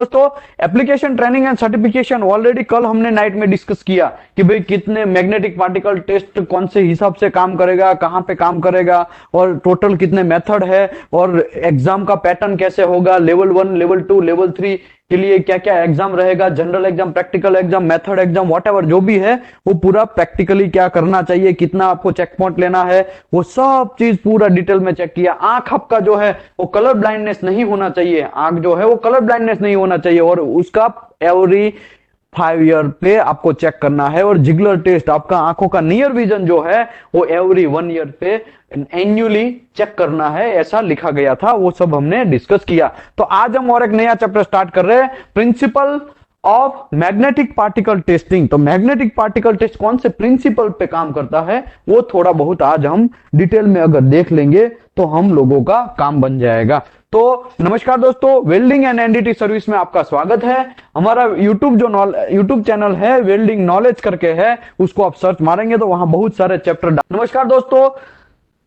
दोस्तों application training and certification already कल हमने नाइट में डिस्कस किया कि भाई कितने मैग्नेटिक पार्टिकल टेस्ट कौन से हिसाब से काम करेगा, कहां पे काम करेगा और टोटल कितने मेथड है और एग्जाम का पैटर्न कैसे होगा, लेवल 1, लेवल 2, लेवल 3 के लिए क्या क्या एग्जाम रहेगा, general exam, practical exam, method exam, whatever जो भी है वो पूरा प्रैक्टिकली क्या करना चाहिए, कितना आपको चेक पॉइंट लेना है, वो सब चीज पूरा डिटेल में चेक किया। आंख आपका जो है वो कलर ब्लाइंडनेस नहीं होना चाहिए, आंख जो है वो कलर ब्लाइंडनेस नहीं होना चाहिए और उसका एवरी 5 ईयर पे आपको चेक करना है। और जिगलर टेस्ट आपका आंखों का नियर विजन जो है वो एवरी 1 ईयर पे एन्युअली चेक करना है, ऐसा लिखा गया था, वो सब हमने डिस्कस किया। तो आज हम और एक नया चैप्टर स्टार्ट कर रहे हैं, principle of magnetic particle testing. तो मैग्नेटिक पार्टिकल टेस्ट कौन से प्रिंसिपल पे काम करता है वो थोड़ा बहुत आज हम डिटेल में अगर देख लेंगे तो हम लोगों का काम बन जाएगा। तो नमस्कार दोस्तों, वेल्डिंग एंड एनडीटी सर्विस में आपका स्वागत है। हमारा यूट्यूब चैनल है वेल्डिंग नॉलेज करके है, उसको आप सर्च मारेंगे तो वहां बहुत सारे चैप्टर। नमस्कार दोस्तों,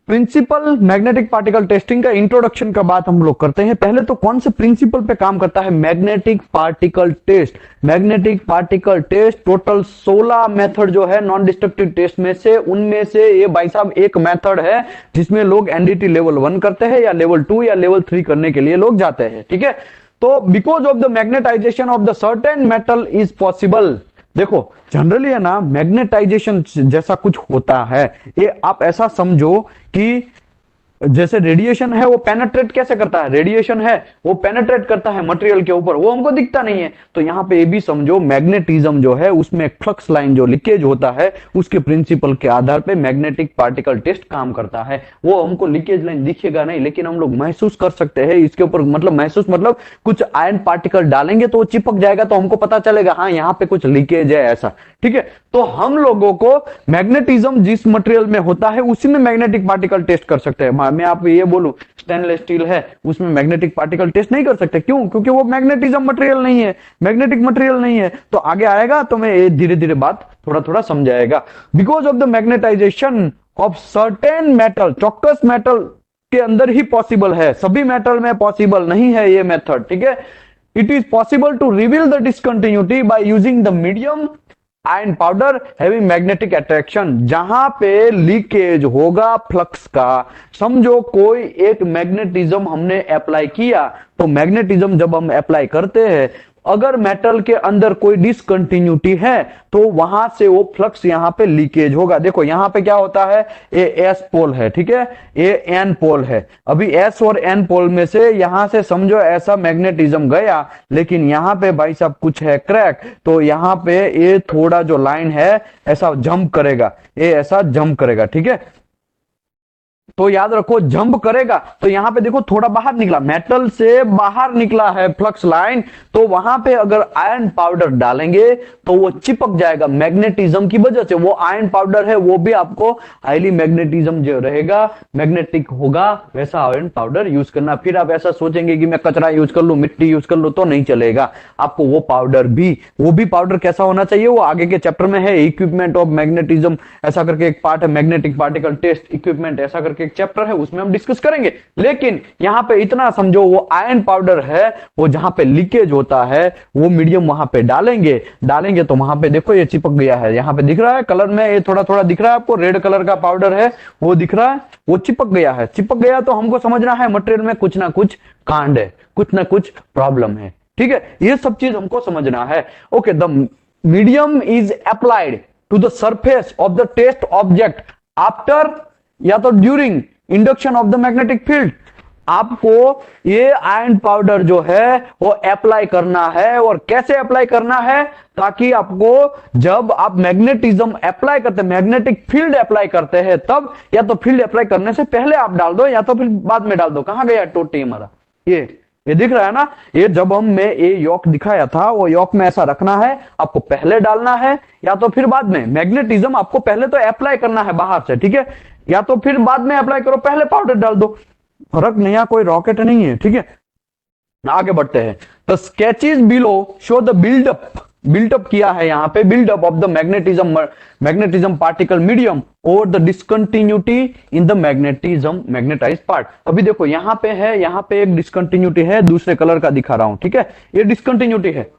प्रिंसिपल मैग्नेटिक पार्टिकल टेस्टिंग का इंट्रोडक्शन का बात हम लोग करते हैं। पहले तो कौन से प्रिंसिपल पे काम करता है magnetic particle test. Magnetic particle test total 16 method जो है नॉन डिस्ट्रक्टिव टेस्ट में से, उनमें से ये भाई साहब एक मेथड है जिसमें लोग एनडीटी लेवल 1 करते हैं या लेवल 2 या लेवल 3 करने के लिए लोग जाते हैं। ठीक है, तो because of the magnetization of the certain metal is possible. देखो जनरली है ना, मैग्नेटाइजेशन जैसा कुछ होता है, ये आप ऐसा समझो कि जैसे रेडिएशन है वो पेनेट्रेट कैसे करता है, रेडिएशन है वो पेनेट्रेट करता है मटेरियल के ऊपर, वो हमको दिखता नहीं है। तो यहां पे ये भी समझो मैग्नेटिज्म जो है उसमें फ्लक्स लाइन जो लीकेज होता है उसके प्रिंसिपल के आधार पे मैग्नेटिक पार्टिकल टेस्ट काम करता है। वो हमको लीकेज लाइन दिखेगा नहीं, लेकिन हम लोग महसूस कर सकते हैं इसके ऊपर, मतलब महसूस मतलब कुछ आयन पार्टिकल डालेंगे तो वो चिपक जाएगा तो हमको पता चलेगा हाँ यहाँ पे कुछ लीकेज है ऐसा। ठीक है, तो हम लोगों को मैग्नेटिज्म जिस मटेरियल में होता है उसी में मैग्नेटिक पार्टिकल टेस्ट कर सकते हैं। मैं आपको ये बोलूं स्टेनलेस स्टील है उसमें मैग्नेटिक पार्टिकल टेस्ट नहीं कर सकते, क्यों? क्योंकि वो मैग्नेटिज्म मटेरियल नहीं है, मैग्नेटिक मटेरियल नहीं है। तो आगे आएगा तो मैं धीरे धीरे बात थोड़ा थोड़ा समझाएगा। Because of the magnetization of certain metal, चौकस मेटल के अंदर ही पॉसिबल है, सभी मेटल में पॉसिबल नहीं है ये मेथड। ठीक है, it is possible to reveal the discontinuity by using the medium iron powder having magnetic attraction. जहां पे लीकेज होगा फ्लक्स का, समझो कोई एक मैग्नेटिज्म हमने अप्लाई किया, तो मैग्नेटिज्म जब हम अप्लाई करते हैं अगर मेटल के अंदर कोई डिसकंटिन्यूटी है तो वहां से वो फ्लक्स यहां पे लीकेज होगा। देखो यहां पे क्या होता है, ये एस पोल है, ठीक है, ये एन पोल है। अभी एस और एन पोल में से यहां से समझो ऐसा मैग्नेटिज्म गया, लेकिन यहां पे भाई साहब कुछ है क्रैक, तो यहां पे ये थोड़ा जो लाइन है ऐसा जंप करेगा, ये ऐसा जंप करेगा। ठीक है, तो याद रखो जंप करेगा तो यहां पे देखो थोड़ा बाहर निकला, मेटल से बाहर निकला है फ्लक्स लाइन, तो वहां पे अगर आयरन पाउडर डालेंगे तो वो चिपक जाएगा मैग्नेटिज्म की वजह से। वो आयरन पाउडर है वो भी आपको हाईली मैग्नेटिज्म जो रहेगा, मैग्नेटिक होगा, वैसा आयरन पाउडर यूज करना। फिर आप ऐसा सोचेंगे कि मैं कचरा यूज कर लू, मिट्टी यूज कर लू, तो नहीं चलेगा। आपको वो भी पाउडर कैसा होना चाहिए वो आगे के चैप्टर में है, इक्विपमेंट ऑफ मैग्नेटिज्म ऐसा करके एक पार्ट है, मैग्नेटिक पार्टिकल टेस्ट इक्विपमेंट ऐसा करके एक चैप्टर है, उसमें हम डिस्कस करेंगे। लेकिन यहां पे इतना समझो वो आयरन पाउडर है, वो जहां पे लीकेज होता है वो मीडियम वहां पे डालेंगे तो वहां पे देखो ये चिपक गया है, यहां पे दिख रहा है कलर में, ये थोड़ा थोड़ा दिख रहा है आपको, रेड कलर का पाउडर है वो दिख रहा है, वो चिपक गया तो हमको समझना है मटेरियल में कुछ ना कुछ कांड है, कुछ ना कुछ प्रॉब्लम है। ठीक है, ये सब चीज हमको समझना है। Okay, the medium is applied to the surface of the test object after या तो during induction of the magnetic field. आपको ये आयरन पाउडर जो है वो अप्लाई करना है, और कैसे अप्लाई करना है, ताकि आपको जब आप मैग्नेटिज्म अप्लाई करते हैं, मैग्नेटिक फील्ड अप्लाई करते हैं तब, या तो फील्ड अप्लाई करने से पहले आप डाल दो या तो फिर बाद में डाल दो। कहां गया टोटी हमारा, ये दिख रहा है ना, ये जब हमने ये योक दिखाया था वो योक में ऐसा रखना है, आपको पहले डालना है या तो फिर बाद में। मैग्नेटिज्म आपको पहले तो अप्लाई करना है बाहर से, ठीक है, या तो फिर बाद में अप्लाई करो, पहले पाउडर डाल दो, फर्क नहीं, कोई रॉकेट नहीं है। ठीक है, आगे बढ़ते हैं। The sketches below show the buildup built up किया है यहाँ पे, buildup of the magnetism particle medium और the discontinuity in the magnetize part. अभी देखो यहाँ पे है, यहाँ पे एक डिसकंटिन्यूटी है, दूसरे कलर का दिखा रहा हूं, ठीक है, ये डिसकंटिन्यूटी है।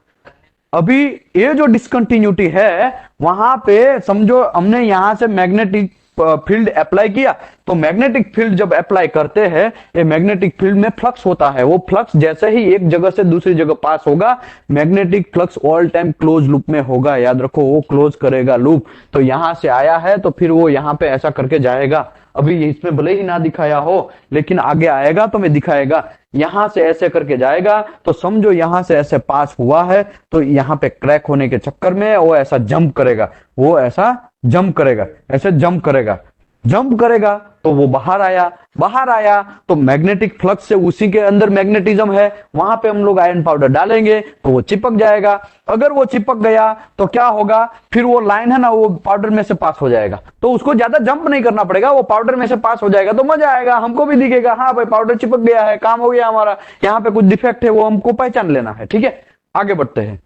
अभी ये जो डिसकंटिन्यूटी है वहां पे समझो हमने यहां से मैग्नेटिक फील्ड अप्लाई किया, तो मैग्नेटिक फील्ड जब अप्लाई करते हैं, ये मैग्नेटिक फील्ड में फ्लक्स होता है, वो फ्लक्स जैसे ही एक जगह से दूसरी जगह पास होगा, magnetic flux all time close loop में होगा, याद रखो वो क्लोज करेगा लूप। तो यहां से आया है तो फिर वो यहां पे ऐसा करके जाएगा। अभी इसमें भले ही ना दिखाया हो लेकिन आगे आएगा तो मैं दिखाएगा, यहां से ऐसे करके जाएगा, तो समझो यहां से ऐसे पास हुआ है, तो यहां पे क्रैक होने के चक्कर में वो ऐसा जंप करेगा, वो ऐसा जंप करेगा, ऐसे जंप करेगा, जंप करेगा तो वो बाहर आया, बाहर आया तो मैग्नेटिक फ्लक्स से उसी के अंदर मैग्नेटिज्म है, वहां पे हम लोग आयरन पाउडर डालेंगे तो वो चिपक जाएगा। अगर वो चिपक गया तो क्या होगा, फिर वो लाइन है ना वो पाउडर में से पास हो जाएगा, तो उसको ज्यादा जंप नहीं करना पड़ेगा, वो पाउडर में से पास हो जाएगा, तो मजा आएगा, हमको भी दिखेगा हाँ भाई पाउडर चिपक गया है, काम हो गया हमारा, यहाँ पे कुछ डिफेक्ट है वो हमको पहचान लेना है। ठीक है, आगे बढ़ते हैं।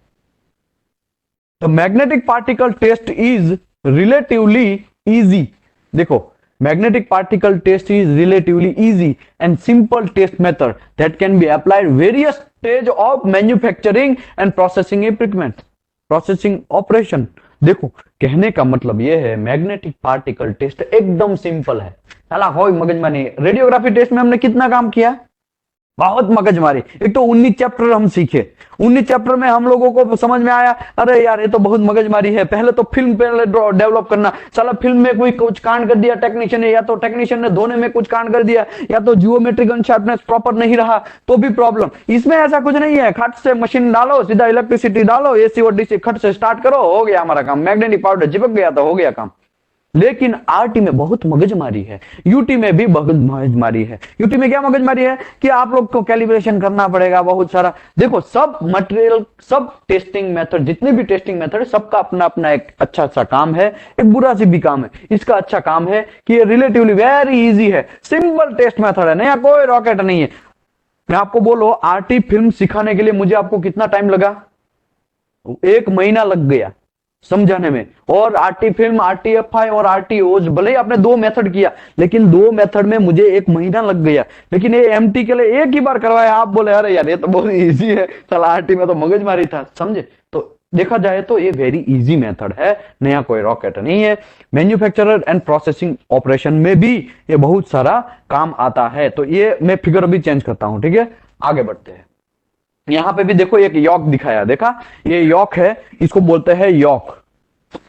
तो magnetic particle test is relatively easy. देखो, magnetic particle test is relatively easy and simple test method that can be applied various stage of manufacturing and processing equipment, processing operation। देखो, कहने का मतलब यह है मैग्नेटिक पार्टिकल टेस्ट एकदम simple है, साला कोई मगजमारी। रेडियोग्राफी टेस्ट में हमने कितना काम किया, बहुत मगजमारी। एक तो 19 चैप्टर हम सीखे, 19 चैप्टर में हम लोगों को समझ में आया अरे यार ये तो बहुत मगजमारी है, पहले तो फिल्म पहले डेवलप करना, साला फिल्म में कोई कुछ कांड कर दिया टेक्नीशियन ने, या तो टेक्नीशियन ने धोने में कुछ कांड कर दिया, या तो जियोमेट्रिक अनशार्पनेस प्रॉपर नहीं रहा तो भी प्रॉब्लम। इसमें ऐसा कुछ नहीं है, खट से मशीन डालो, सीधा इलेक्ट्रिसिटी डालो, एसी और डीसी खट से स्टार्ट करो, हो गया हमारा काम, मैग्नेटिक पाउडर चिपक गया तो हो गया काम। लेकिन आरटी में बहुत मगजमारी है, यूटी में भी बहुत मगजमारी है। यूटी में क्या मगजमारी है कि आप लोग को कैलिब्रेशन करना पड़ेगा बहुत सारा। देखो, सब मटेरियल, सब टेस्टिंग मेथड, जितने भी टेस्टिंग मेथड है, सबका अपना अपना एक अच्छा सा काम है, एक बुरा सी भी काम है। इसका अच्छा काम है कि ये रिलेटिवली वेरी इजी है, सिंपल टेस्ट मेथड है, नया कोई रॉकेट नहीं है। मैं आपको बोलो, आरटी फिल्म सिखाने के लिए मुझे आपको कितना टाइम लगा, 1 महीना लग गया समझाने में। और आरटी फिल्म, आरटीएफआई और आरटीओ, भले ही आपने 2 मेथड किया, लेकिन 2 मेथड में मुझे 1 महीना लग गया। लेकिन ये एमटी के लिए एक ही बार करवाया, आप बोले अरे यार ये तो बहुत इजी है, चल आरटी में तो मगजमारी था, समझे। तो देखा जाए तो ये वेरी इजी मेथड है, नया कोई रॉकेट नहीं है। मैन्युफैक्चरर एंड प्रोसेसिंग ऑपरेशन में भी ये बहुत सारा काम आता है। तो ये मैं फिगर अभी चेंज करता हूं, ठीक है, आगे बढ़ते हैं। यहां पे भी देखो एक यॉक दिखाया, देखा, ये यॉक है, इसको बोलते हैं यॉक,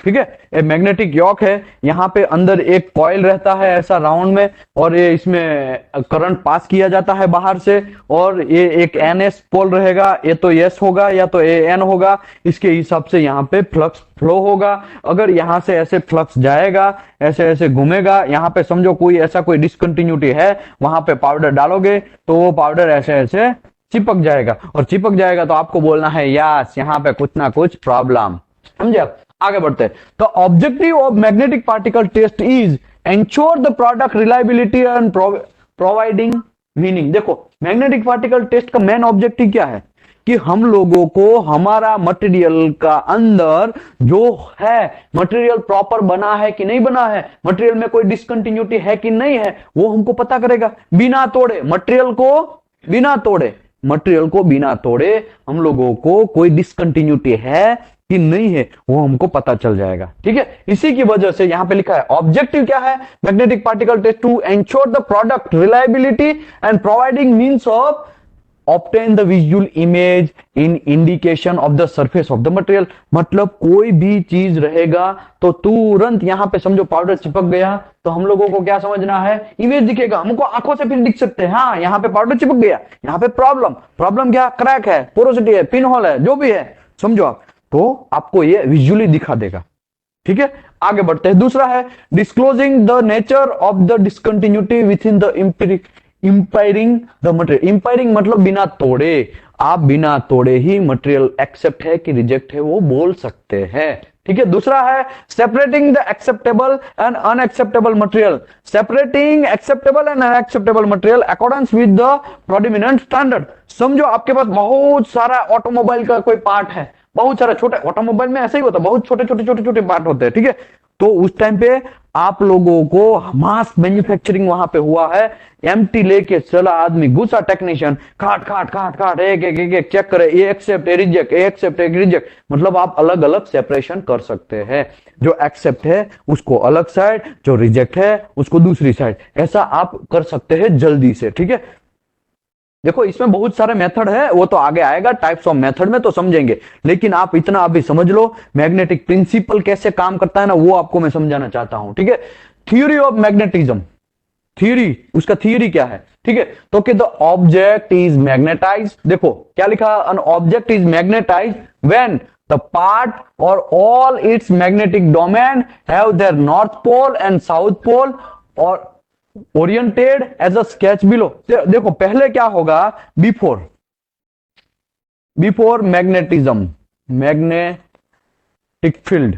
ठीक है, ये मैग्नेटिक यॉक है। यहाँ पे अंदर एक कॉइल रहता है ऐसा राउंड में, और ये इसमें करंट पास किया जाता है बाहर से, और ये एक एनएस पोल रहेगा, ये तो एस होगा या तो एन होगा, इसके हिसाब से यहाँ पे फ्लक्स फ्लो होगा। अगर यहाँ से ऐसे फ्लक्स जाएगा, ऐसे ऐसे घूमेगा, यहाँ पे समझो कोई ऐसा कोई डिसकंटिन्यूटी है, वहां पे पाउडर डालोगे तो वो पाउडर ऐसे ऐसे चिपक जाएगा, और चिपक जाएगा तो आपको बोलना है यस यहाँ पे कुछ ना कुछ प्रॉब्लम, समझे आप। आगे बढ़ते हैं। तो objective of magnetic particle test is ensure the product reliability and providing meaning. देखो, मैग्नेटिक पार्टिकल टेस्ट का मेन ऑब्जेक्टिव क्या है कि हम लोगों को हमारा मटेरियल का अंदर जो है, मटेरियल प्रॉपर बना है कि नहीं बना है, मटेरियल में कोई डिसकंटिन्यूटी है कि नहीं है, वो हमको पता करेगा बिना तोड़े, मटेरियल को बिना तोड़े हम लोगों को कोई डिसकंटिन्यूटी है कि नहीं है वो हमको पता चल जाएगा। ठीक है, इसी की वजह से यहां पे लिखा है ऑब्जेक्टिव क्या है magnetic particle test, to ensure the product reliability and providing means of obtain the visual image in indication of the surface of the material. मतलब कोई भी चीज रहेगा तो तुरंत यहां पे समझो पाउडर चिपक गया तो हम लोगों को क्या समझना है, इमेज दिखेगा हमको, आंखों से फिर दिख सकते हैं हाँ यहाँ पे पाउडर चिपक गया, यहाँ पे प्रॉब्लम क्या, क्रैक है, पोरोसिटी है, पिन होल है, जो भी है समझो आप, तो आपको ये विजुअली दिखा देगा। ठीक है, आगे बढ़ते हैं। दूसरा है disclosing the nature of the discontinuity within the impairing the material. Impairing मतलब बिना तोड़े, आप बिना तोड़े ही मटेरियल एक्सेप्ट है कि रिजेक्ट है वो बोल सकते हैं। ठीक है, दूसरा है separating the acceptable and unacceptable material. Separating acceptable and unacceptable material accordance with the predominant standard. समझो आपके पास बहुत सारा ऑटोमोबाइल का कोई पार्ट है, बहुत सारे छोटे, ऑटोमोबाइल में ऐसे ही होता है, बहुत छोटे छोटे छोटे छोटे पार्ट होते हैं, ठीक है। तो उस टाइम पे आप लोगों को मास मैन्युफैक्चरिंग वहां पे हुआ है, एमटी लेके चला आदमी, घुसा टेक्नीशियन, काट काट काट काट, एक एक एक एक चेक करे, ये एक्सेप्ट, ये रिजेक्ट, ये एक्सेप्ट, एक रिजेक्ट, मतलब आप अलग अलग सेपरेशन कर सकते हैं। जो एक्सेप्ट है उसको अलग साइड, जो रिजेक्ट है उसको दूसरी साइड, ऐसा आप कर सकते हैं जल्दी से, ठीक है। देखो इसमें बहुत सारे मेथड है, वो तो आगे आएगा, टाइप्स ऑफ मेथड में तो समझेंगे, लेकिन आप इतना अभी समझ लो मैग्नेटिक प्रिंसिपल कैसे काम करता है ना, वो आपको मैं समझाना चाहता हूं, ठीक है। थ्योरी ऑफ मैग्नेटिज्म, थ्योरी, उसका थ्योरी क्या है, ठीक है। तो कि द ऑब्जेक्ट इज मैग्नेटाइज, देखो क्या लिखा, an object is magnetize when the part or all its magnetic domain have their north pole and south pole are oriented as a sketch below. देखो पहले क्या होगा, before before magnetism, magnetic field,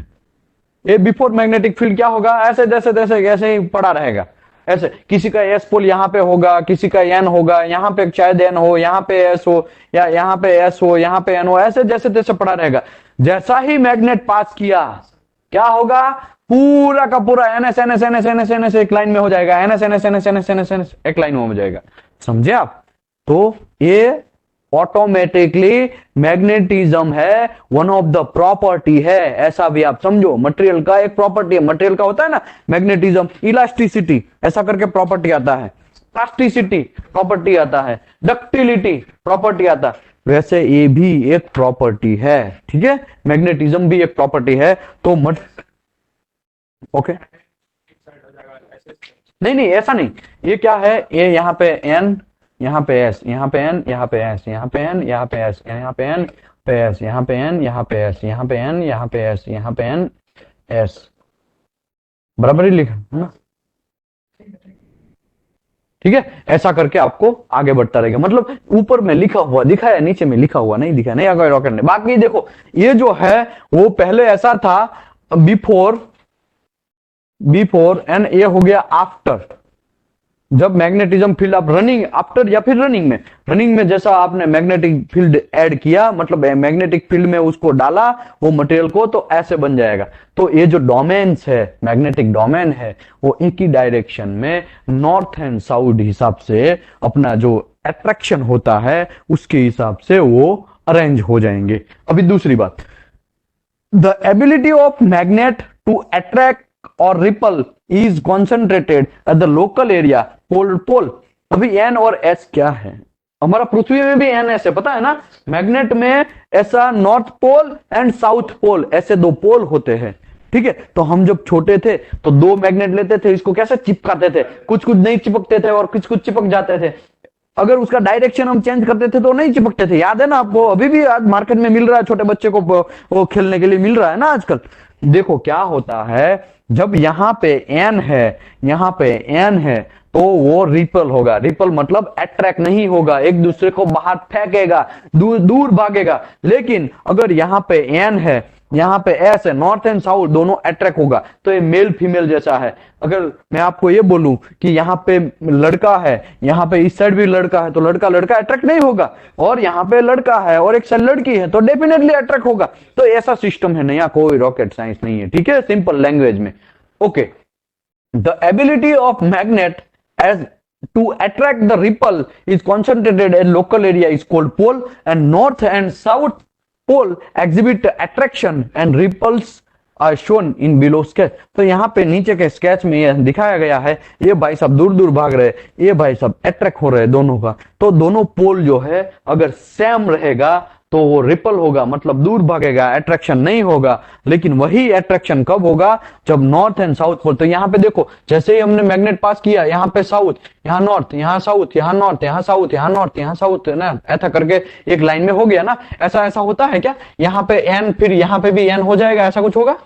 ये before magnetic field क्या होगा, ऐसे जैसे जैसे ऐसे ही पड़ा रहेगा, ऐसे किसी का एस पोल यहां पे होगा, किसी का एन होगा, यहां पे शायद एन हो, यहां पे एस हो, या यहां पे एस हो, यहां पे एन हो, ऐसे जैसे जैसे पड़ा रहेगा। जैसा ही मैग्नेट पास किया क्या होगा, पूरा का पूरा NS NS NS NS NS एक लाइन में हो जाएगा, NS NS NS NS NS NS एक लाइन में हो जाएगा, समझे आप। तो ये ऑटोमेटिकली मैग्नेटिज्म है, वन ऑफ द प्रॉपर्टी है, ऐसा भी आप समझो, मटेरियल का एक प्रॉपर्टी है, मटेरियल का होता है ना मैग्नेटिज्म, इलास्टिसिटी ऐसा करके प्रॉपर्टी आता है, प्लास्टिसिटी प्रॉपर्टी आता है, डक्टिलिटी प्रॉपर्टी आता है, वैसे ये भी एक प्रॉपर्टी है, ठीक है। मैग्नेटिज्म भी एक प्रॉपर्टी है। तो ओके नहीं नहीं ऐसा नहीं, ये क्या है, ये यहाँ पे एन, यहाँ पे एस, यहाँ पे एन, यहाँ पे एस, यहाँ पे एन, यहाँ पे एस, यहाँ पे एन पे एस, यहाँ पे एन, यहाँ पे एस, यहाँ पे एन, यहाँ पे एस, यहाँ पे एन एस, बराबर ही लिखा है ना, ठीक है। ऐसा करके आपको आगे बढ़ता रहेगा, मतलब ऊपर में लिखा हुआ दिखा है, नीचे में लिखा हुआ नहीं दिखा, नहीं अगर रॉकेट ने। बाकी देखो ये जो है वो पहले ऐसा था, बिफोर बिफोर एंड ये हो गया आफ्टर, जब मैग्नेटिज्म फील्ड आप रनिंग, आफ्टर या फिर रनिंग में जैसा आपने मैग्नेटिक फील्ड ऐड किया, मतलब मैग्नेटिक फील्ड में उसको डाला वो मटेरियल को, तो ऐसे बन जाएगा। तो ये जो डोमेन्स है, मैग्नेटिक डोमेन है, वो एक ही डायरेक्शन में नॉर्थ एंड साउथ हिसाब से अपना जो अट्रैक्शन होता है उसके हिसाब से वो अरेंज हो जाएंगे। अभी दूसरी बात, the ability of magnet to attract or repel is concentrated at the local area pole pole. अभी एन और एस क्या है, हमारा पृथ्वी में भी एन एस है, पता है ना। मैग्नेट में ऐसा north pole and south pole ऐसे दो पोल होते हैं, ठीक है। तो हम जब छोटे थे तो दो मैग्नेट लेते थे, इसको कैसे चिपकाते थे, कुछ कुछ नहीं चिपकते थे और कुछ कुछ चिपक जाते थे। अगर उसका डायरेक्शन हम चेंज करते थे तो नहीं चिपकते थे, याद है ना आपको। अभी भी आज मार्केट में मिल रहा है, छोटे बच्चे को वो खेलने के लिए मिल रहा है ना आजकल। देखो क्या होता है, जब यहां पे एन है, यहां पे एन है, तो वो रिपल होगा। रिपल मतलब अट्रैक्ट नहीं होगा, एक दूसरे को बाहर फेंकेगा, दूर दूर भागेगा। लेकिन अगर यहां पे एन है, यहां पे एस है, नॉर्थ एंड साउथ दोनों अट्रैक्ट होगा। तो ये मेल फीमेल जैसा है। अगर मैं आपको ये बोलूं कि यहां पे लड़का है, यहां पे इस साइड भी लड़का है, तो लड़का लड़का अट्रैक्ट नहीं होगा, और यहां पे लड़का है और एक साइड लड़की है तो डेफिनेटली अट्रैक्ट होगा। तो ऐसा सिस्टम है, नया कोई रॉकेट साइंस नहीं है, ठीक है, सिंपल लैंग्वेज में। Okay, the ability of magnet as to attract the ripple is concentrated in local area is called pole, and north and south pole exhibit attraction and ripples are shown in below sketch। तो यहाँ पे नीचे के sketch में ये दिखाया गया है, ये भाई सब दूर दूर भाग रहे, ये भाई सब अट्रैक्ट हो रहे दोनों का। तो दोनों पोल जो है अगर सेम रहेगा तो वो रिपल होगा, मतलब दूर भागेगा, अट्रैक्शन नहीं होगा। लेकिन वही अट्रैक्शन कब होगा, जब नॉर्थ एंड साउथ पोल। तो यहाँ पे देखो, जैसे ही हमने मैग्नेट पास किया, यहाँ पे साउथ, यहाँ नॉर्थ, यहाँ साउथ, यहाँ नॉर्थ, यहाँ साउथ, यहाँ नॉर्थ, यहाँ साउथ, ना ऐसा करके एक लाइन में हो गया ना। ऐसा ऐसा होता है क्या, यहाँ पे एन, फिर यहाँ पे भी एन हो जाएगा, ऐसा कुछ होगा?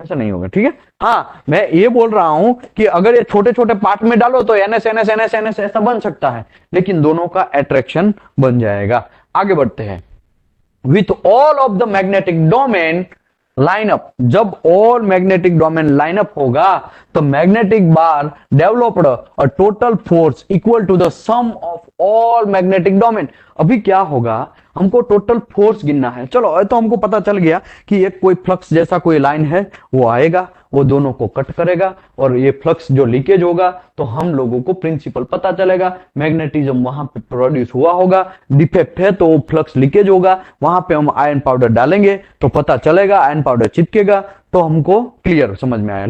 ऐसा नहीं होगा, ठीक है। हाँ, मैं ये बोल रहा हूं कि अगर ये छोटे छोटे पार्ट में डालो तो एनएस एनएस एनएस एनएस ऐसा बन सकता है, लेकिन दोनों का अट्रैक्शन बन जाएगा। आगे बढ़ते हैं। With all of the magnetic domain line up, जब all magnetic domain line up होगा तो magnetic bar developed a total force equal to the sum of all magnetic domain। अभी क्या होगा, हमको टोटल फोर्स गिनना है। चलो तो हमको पता चल गया कि एक कोई फ्लक्स जैसा कोई लाइन है, वो आएगा, वो दोनों को कट करेगा, और ये फ्लक्स जो लीकेज होगा तो हम लोगों को प्रिंसिपल पता चलेगा, मैग्नेटिज्म वहां पे प्रोड्यूस हुआ होगा। डिफेक्ट है तो फ्लक्स लीकेज होगा, वहां पे हम आयरन पाउडर डालेंगे तो पता चलेगा, आयरन पाउडर चिपकेगा, तो हमको क्लियर समझ में आया।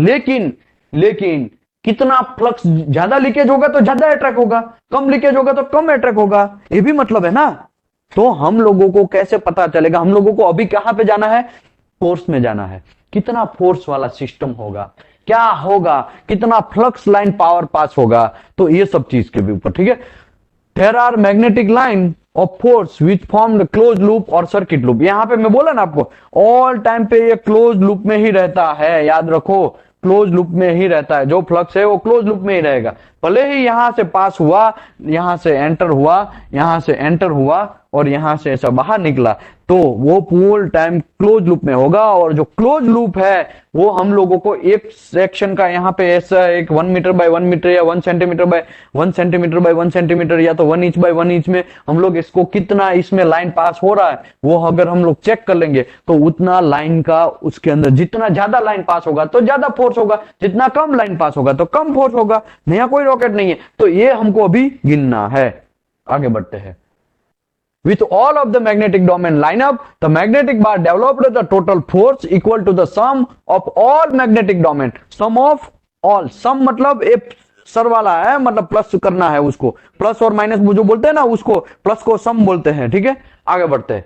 लेकिन कितना फ्लक्स ज्यादा लीकेज होगा तो ज्यादा अट्रैक्ट होगा, कम लीकेज होगा तो कम अट्रैक्ट होगा, ये भी मतलब है ना। तो हम लोगों को कैसे पता चलेगा? हम लोगों को अभी कहां पे जाना है? फोर्स में जाना है। कितना फोर्स वाला सिस्टम होगा, क्या होगा, कितना फ्लक्स लाइन पावर पास होगा, तो ये सब चीज के भी ऊपर, ठीक है। There are magnetic line of force which form close loop और सर्किट लूप। यहां पे मैं बोला ना आपको, ऑल टाइम पे ये क्लोज लूप में ही रहता है, याद रखो, क्लोज लूप में ही रहता है। जो फ्लक्स है वो क्लोज लूप में ही रहेगा, भले ही यहां से पास हुआ, यहां से एंटर हुआ, यहां से एंटर हुआ और यहां से ऐसा बाहर निकला, तो वो पूल टाइम क्लोज लूप में होगा। और जो क्लोज लूप है वो हम लोगों को एक सेक्शन का यहाँ पे ऐसा एक 1 मीटर बाय 1 मीटर या 1 centimetre bye 1 centimetre bye 1 centimetre या तो 1 इंच बाय 1 इंच में हम लोग इसको कितना इसमें लाइन पास हो रहा है वो अगर हम लोग चेक कर लेंगे तो उतना लाइन का उसके अंदर जितना ज्यादा लाइन पास होगा तो ज्यादा फोर्स होगा, जितना कम लाइन पास होगा तो कम फोर्स होगा। नया कोई रॉकेट नहीं है, तो ये हमको अभी गिनना है। आगे बढ़ते हैं। With all of the magnetic domain line up, the magnetic bar developed the total force equal to the sum of all magnetic domain. Sum of all. Sum मतलब एक सर वाला है, मतलब प्लस करना है उसको, प्लस और माइनस जो बोलते हैं ना उसको प्लस को सम बोलते हैं, ठीक है। आगे बढ़ते हैं।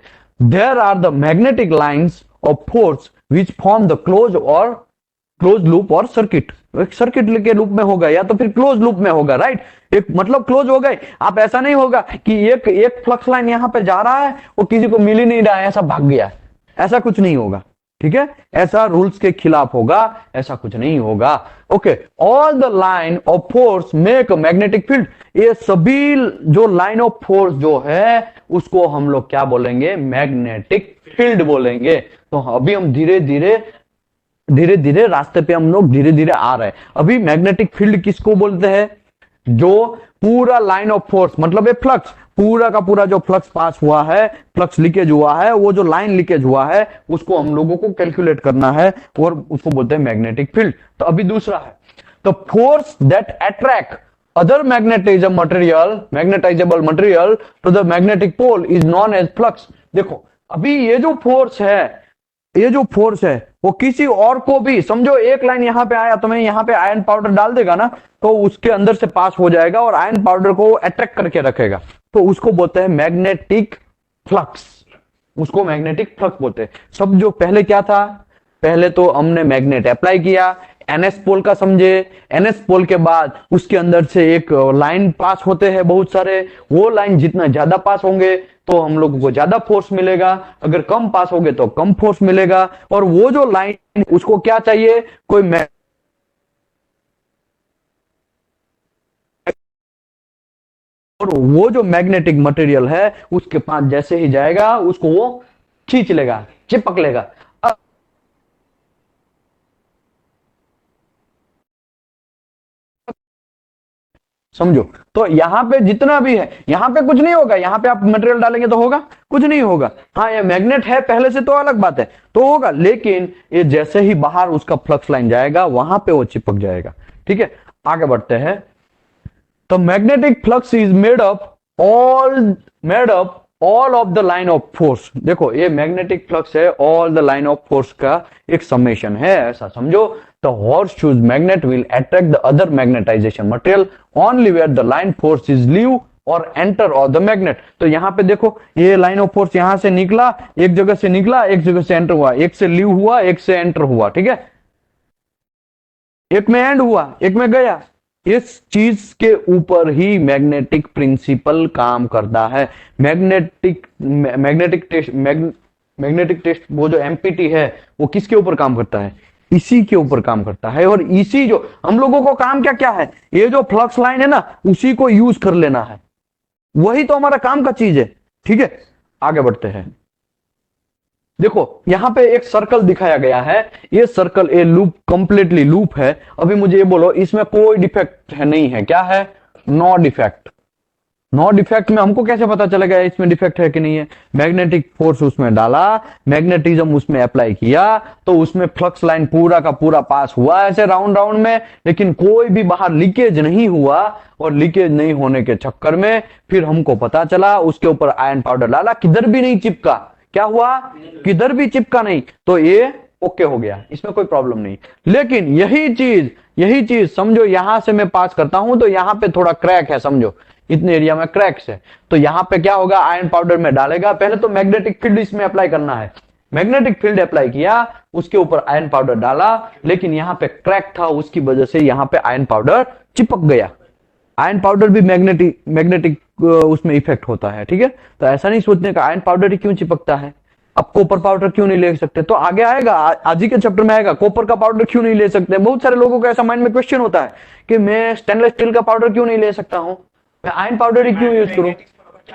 There are the magnetic lines of force which form the close loop और सर्किट। एक सर्किट के लूप में होगा या तो फिर क्लोज लूप में होगा, राइट। एक मतलब क्लोज हो गए। आप ऐसा नहीं होगा कि एक फ्लक्स लाइन यहां पे जा रहा है वो किसी को मिल ही नहीं रहा है, ऐसा भाग गया, ऐसा कुछ नहीं होगा, ठीक है। ऐसा रूल्स के खिलाफ होगा, ऐसा कुछ नहीं होगा। Okay, all the line of force make magnetic field. ये सभी जो लाइन ऑफ फोर्स जो है उसको हम लोग क्या बोलेंगे? मैग्नेटिक फील्ड बोलेंगे। तो अभी हम धीरे धीरे रास्ते पे हम लोग धीरे धीरे आ रहे हैं। अभी मैग्नेटिक फील्ड किसको बोलते हैं? जो पूरा लाइन ऑफ फोर्स मतलब ये फ्लक्स, पूरा का पूरा जो फ्लक्स पास हुआ है, फ्लक्स लीकेज हुआ है, वो जो लाइन लीकेज हुआ है उसको हम लोगों को कैलकुलेट करना है और उसको बोलते हैं मैग्नेटिक फील्ड। तो अभी दूसरा है the force that attract other magnetizable material to the magnetic pole is known as flux. देखो अभी ये जो फोर्स है वो किसी और को भी, समझो एक लाइन यहां पे आया तो मैं यहां पे आयरन पाउडर डाल देगा ना तो उसके अंदर से पास हो जाएगा और आयरन पाउडर को अट्रैक्ट करके रखेगा, तो उसको बोलते हैं मैग्नेटिक फ्लक्स। उसको मैग्नेटिक फ्लक्स बोलते हैं। सब जो पहले क्या था, पहले तो हमने मैग्नेट अप्लाई किया, एनएस पोल का समझे, एनएस पोल के बाद उसके अंदर से एक लाइन पास होते हैं बहुत सारे, वो लाइन जितना ज्यादा पास होंगे तो हम लोगों को ज्यादा फोर्स मिलेगा, अगर कम पास होंगे तो कम फोर्स मिलेगा। और वो जो लाइन उसको क्या चाहिए, कोई और वो जो मैग्नेटिक मटेरियल है उसके पास जैसे ही जाएगा उसको वो खींच लेगा, चिपक लेगा। समझो, तो यहां पे जितना भी है यहां पे कुछ नहीं होगा, यहां पे आप मटेरियल डालेंगे तो होगा, कुछ नहीं होगा। हाँ ये मैग्नेट है पहले से तो अलग बात है, तो होगा, लेकिन ये जैसे ही बाहर उसका फ्लक्स लाइन जाएगा वहां पे वो चिपक जाएगा, ठीक है। आगे बढ़ते हैं। तो magnetic flux is made up all of the line of force. देखो ये मैग्नेटिक फ्लक्स है, all the line of force का एक समेशन है, ऐसा समझो। The horseshoe magnet will attract the other magnetization material only where the line force is leave or enter of the magnet। तो यहां पे देखो ये लाइन ऑफ फोर्स यहां से निकला, एक जगह से निकला, एक जगह से एंटर हुआ, एक से लीव हुआ, एक से एंटर हुआ, ठीक है। एक में एंड हुआ, एक में गया। इस चीज के ऊपर ही मैग्नेटिक प्रिंसिपल काम करता है। मैग्नेटिक टेस्ट वो जो एमपीटी है वो किसके ऊपर काम करता है? इसी के ऊपर काम करता है। और इसी जो हम लोगों को काम क्या क्या है, ये जो फ्लक्स लाइन है ना उसी को यूज कर लेना है, वही तो हमारा काम का चीज है, ठीक है। आगे बढ़ते हैं। देखो यहां पे एक सर्कल दिखाया गया है, ये circle A loop completely loop है। अभी मुझे ये बोलो इसमें कोई डिफेक्ट है नहीं है, क्या है? No defect. नो डिफेक्ट में हमको कैसे पता चलेगा इसमें डिफेक्ट है कि नहीं है? मैग्नेटिक फोर्स उसमें डाला, मैग्नेटिज्म उसमें अप्लाई किया, तो उसमें फ्लक्स लाइन पूरा का पूरा पास हुआ ऐसे राउंड राउंड में, लेकिन कोई भी बाहर लीकेज नहीं हुआ। और लीकेज नहीं होने के चक्कर में फिर हमको पता चला, उसके ऊपर आयरन पाउडर डाला, किधर भी नहीं चिपका। क्या हुआ? किधर भी चिपका नहीं, तो ये ओके हो गया, इसमें कोई प्रॉब्लम नहीं। लेकिन यही चीज समझो, यहां से मैं पास करता हूं तो यहां पे थोड़ा क्रैक है, समझो इतने एरिया में क्रैक्स है, तो यहां पे क्या होगा, आयरन पाउडर में डालेगा, पहले तो मैग्नेटिक फील्ड इसमें अप्लाई करना है। मैग्नेटिक फील्ड अप्लाई किया, उसके ऊपर आयरन पाउडर डाला, लेकिन यहां पे क्रैक था, उसकी वजह से यहां पे आयरन पाउडर चिपक गया। आयरन पाउडर भी मैग्नेटिक उसमें इफेक्ट होता है, ठीक है। तो ऐसा नहीं सोचने का आयरन पाउडर ही क्यों चिपकता है, अब कॉपर पाउडर क्यों नहीं ले सकते, तो आगे आएगा, आज ही के चैप्टर में आएगा, कॉपर का पाउडर क्यों नहीं ले सकते। बहुत सारे लोगों का ऐसा माइंड में क्वेश्चन होता है कि मैं स्टेनलेस स्टील का पाउडर क्यों नहीं ले सकता हूं, मैं आयरन पाउडर ही क्यों यूज करूं।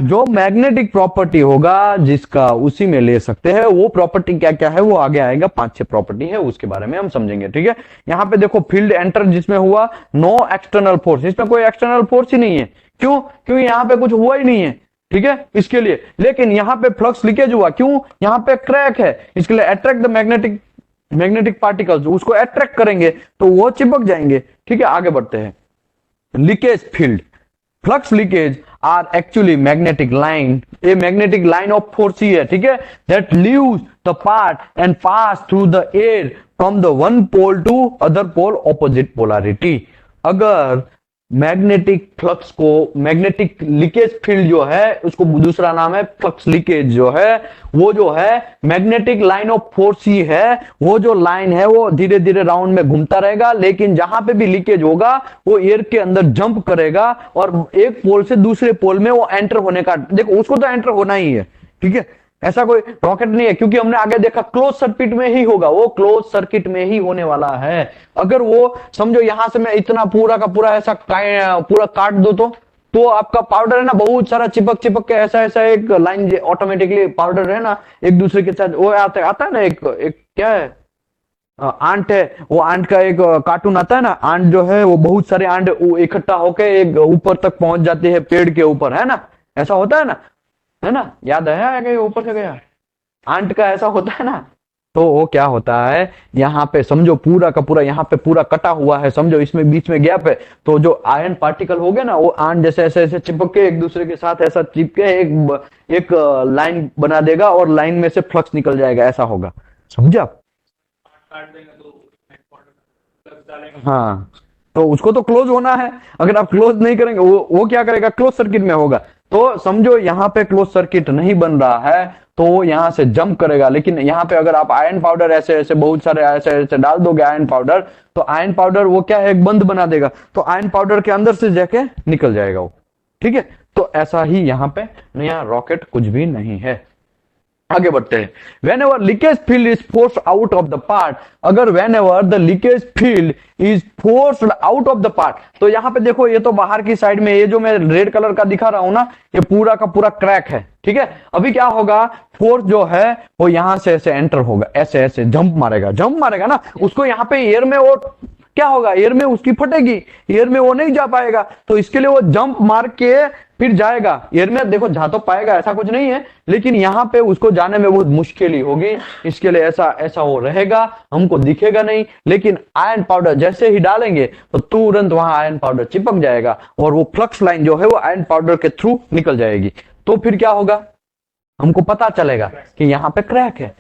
जो मैग्नेटिक प्रॉपर्टी होगा जिसका, उसी में ले सकते हैं। वो प्रॉपर्टी क्या क्या है वो आगे आएगा, 5-6 प्रॉपर्टी है, उसके बारे में हम समझेंगे, ठीक है। यहां पे देखो फील्ड एंटर जिसमें हुआ, नो एक्सटर्नल फोर्स, इसमें कोई एक्सटर्नल फोर्स ही नहीं है। क्यों? क्योंकि यहां पे कुछ हुआ ही नहीं है, ठीक है, इसके लिए। लेकिन यहां पे फ्लक्स लीकेज हुआ, क्यों? यहां पे क्रैक है, इसके लिए अट्रैक्ट द मैग्नेटिक पार्टिकल्स, उसको अट्रैक्ट करेंगे तो वो चिपक जाएंगे, ठीक है। आगे बढ़ते हैं। Leakage field, flux leakage are actually magnetic line, a magnetic line of force ही है, ठीक है, that leaves the part and pass through the air from the one pole to other pole opposite polarity. अगर magnetic flux को, magnetic leakage field जो है उसको दूसरा नाम है फ्लक्स लीकेज, जो है वो जो है मैग्नेटिक लाइन ऑफ फोर्स ही है। वो जो लाइन है वो धीरे धीरे राउंड में घूमता रहेगा, लेकिन जहां पे भी लीकेज होगा वो एयर के अंदर जंप करेगा और एक पोल से दूसरे पोल में वो एंटर होने का, देखो उसको तो एंटर होना ही है, ठीक है, ऐसा कोई रॉकेट नहीं है, क्योंकि हमने आगे देखा क्लोज सर्किट में ही होगा, वो क्लोज सर्किट में ही होने वाला है। अगर वो समझो यहां से मैं इतना पूरा का पूरा ऐसा पूरा काट दो, तो आपका पाउडर है ना बहुत सारा चिपक चिपक के ऐसा ऐसा एक लाइन ऑटोमेटिकली पाउडर है ना एक दूसरे के साथ वो आता है ना, एक क्या है, आंट है, वो आंट का एक कार्टून आता है ना, आंट जो है वो बहुत सारे आंट इकट्ठा होकर एक ऊपर तक पहुंच जाते हैं पेड़ के ऊपर, है ना, ऐसा होता है ना, याद है ऊपर से गया आंट का, ऐसा होता है ना। तो वो क्या होता है, यहाँ पे समझो पूरा का पूरा यहाँ पे पूरा कटा हुआ है, समझो इसमें बीच में गैप है, तो जो आयरन पार्टिकल हो गए ना वो आंट जैसे ऐसे ऐसे चिपक के एक दूसरे के साथ ऐसा चिपके एक लाइन बना देगा और लाइन में से फ्लक्स निकल जाएगा, ऐसा होगा, समझे आप। हाँ, तो उसको तो क्लोज होना है, अगर आप क्लोज नहीं करेंगे वो क्या करेगा, क्लोज सर्किट में होगा। तो समझो यहाँ पे क्लोज सर्किट नहीं बन रहा है तो यहां से जंप करेगा, लेकिन यहाँ पे अगर आप आयरन पाउडर ऐसे ऐसे बहुत सारे ऐसे ऐसे डाल दोगे आयरन पाउडर, तो आयरन पाउडर वो क्या है, एक बंद बना देगा, तो आयरन पाउडर के अंदर से जाके निकल जाएगा वो, ठीक है। तो ऐसा ही यहाँ पे नया रॉकेट कुछ भी नहीं है। आगे बढ़ते हैं। Whenever leakage field is forced out of the part, अगर whenever the leakage field is forced out of the part, तो यहां पे देखो ये तो बाहर की साइड में, ये जो मैं रेड कलर का दिखा रहा हूं ना, ये पूरा का पूरा क्रैक है, ठीक है। अभी क्या होगा, फोर्स जो है वो यहां से ऐसे एंटर होगा, ऐसे ऐसे जंप मारेगा ना, उसको यहाँ पे एयर में वो क्या होगा, एयर में उसकी फटेगी, एयर में वो नहीं जा पाएगा, तो इसके लिए वो जंप मार के फिर जाएगा एयर में, देखो जा तो पाएगा ऐसा कुछ नहीं है, लेकिन यहाँ पे उसको जाने में बहुत मुश्किल ही होगी, इसके लिए ऐसा ऐसा वो रहेगा, हमको दिखेगा नहीं, लेकिन आयरन पाउडर जैसे ही डालेंगे तो तुरंत वहां आयरन पाउडर चिपक जाएगा और वो फ्लक्स लाइन जो है वो आयरन पाउडर के थ्रू निकल जाएगी। तो फिर क्या होगा, हमको पता चलेगा कि यहाँ पे क्रैक है।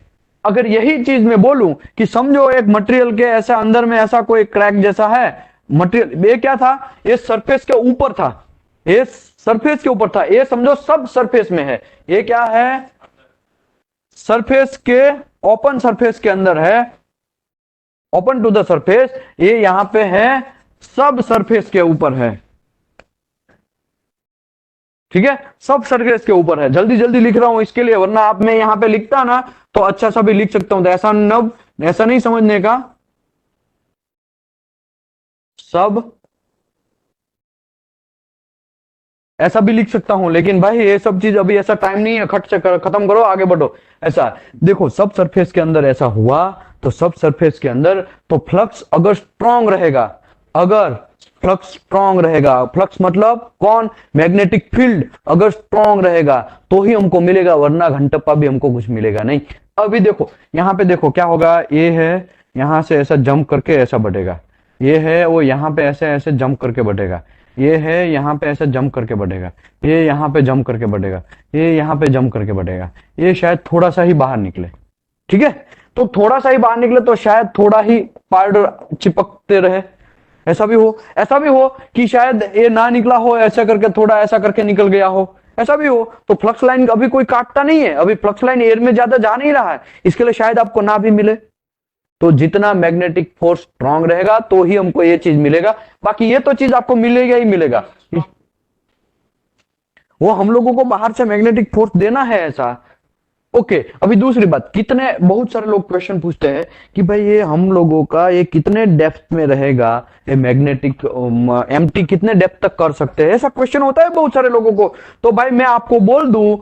अगर यही चीज मैं बोलूं कि समझो एक मटेरियल के ऐसा अंदर में ऐसा कोई क्रैक जैसा है, मटेरियल ये क्या था, ये सरफेस के ऊपर था, ये सरफेस के ऊपर था, ये समझो सब सरफेस में है, ये क्या है, सरफेस के ओपन सरफेस के अंदर है, ओपन टू द सरफेस, ये यहां पे है, सब सरफेस के ऊपर है, ठीक है, सब सरफेस के ऊपर है। जल्दी जल्दी लिख रहा हूं इसके लिए, वरना आप मैं यहां पे लिखता ना तो अच्छा सा भी लिख सकता हूं, तो ऐसा नहीं समझने का, सब ऐसा भी लिख सकता हूं, लेकिन भाई ये सब चीज अभी ऐसा टाइम नहीं है, खट से खत्म करो आगे बढ़ो। ऐसा देखो सब सरफेस के अंदर ऐसा हुआ, तो सब सरफेस के अंदर तो फ्लक्स अगर स्ट्रांग रहेगा, अगर फ्लक्स स्ट्रांग रहेगा। फ्लक्स मतलब कौन? मैग्नेटिक फील्ड अगर स्ट्रांग रहेगा तो ही हमको मिलेगा, वरना घंटप्पा भी हमको कुछ मिलेगा नहीं। अभी देखो यहां पे देखो क्या होगा, ये है यहां से ऐसा जंप करके ऐसा बढ़ेगा, ये है वो यहां पे ऐसे ऐसे जंप करके बढ़ेगा, ये है यहां पे ऐसे जंप करके बढ़ेगा, ये यहां पे जंप करके बढ़ेगा, ये यहां पे जंप करके बढ़ेगा, ये शायद थोड़ा सा ही बाहर निकले। ठीक है, तो थोड़ा सा ही बाहर निकले तो शायद थोड़ा ही पार्ट चिपकते रहे। ऐसा भी हो, ऐसा भी हो कि शायद ये ना निकला हो, ऐसा करके थोड़ा ऐसा करके निकल गया हो, ऐसा भी हो। तो फ्लक्स लाइन अभी कोई काटता नहीं है, अभी फ्लक्स लाइन एयर में ज्यादा जा नहीं रहा है, इसके लिए शायद आपको ना भी मिले। तो जितना मैग्नेटिक फोर्स स्ट्रांग रहेगा तो ही हमको ये चीज मिलेगा, बाकी ये तो चीज आपको मिलेगा ही मिलेगा। वो हम लोगों को बाहर से मैग्नेटिक फोर्स देना है ऐसा। ओके अभी दूसरी बात, कितने, बहुत सारे लोग क्वेश्चन पूछते हैं कि भाई ये हम लोगों का ये कितने डेप्थ में रहेगा, ये मैग्नेटिक एमटी कितने डेप्थ तक कर सकते हैं, ऐसा क्वेश्चन होता है बहुत सारे लोगों को। तो भाई मैं आपको बोल दूं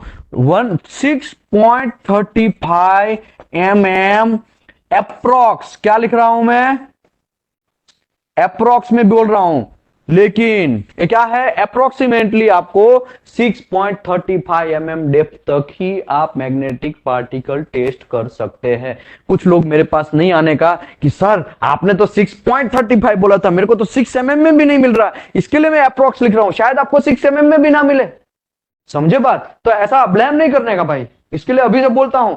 6.35 mm अप्रोक्स, क्या लिख रहा हूं मैं, अप्रोक्स में बोल रहा हूं, लेकिन ये क्या है, अप्रोक्सीमेटली आपको 6.35 mm डेप्थ तक ही आप मैग्नेटिक पार्टिकल टेस्ट कर सकते हैं। कुछ लोग मेरे पास नहीं आने का कि सर आपने तो 6.35 बोला था, मेरे को तो 6 mm में भी नहीं मिल रहा, इसके लिए मैं अप्रोक्स लिख रहा हूं, शायद आपको 6 mm में भी ना मिले। समझे बात? तो ऐसा ब्लेम नहीं करने का भाई, इसके लिए अभी से बोलता हूं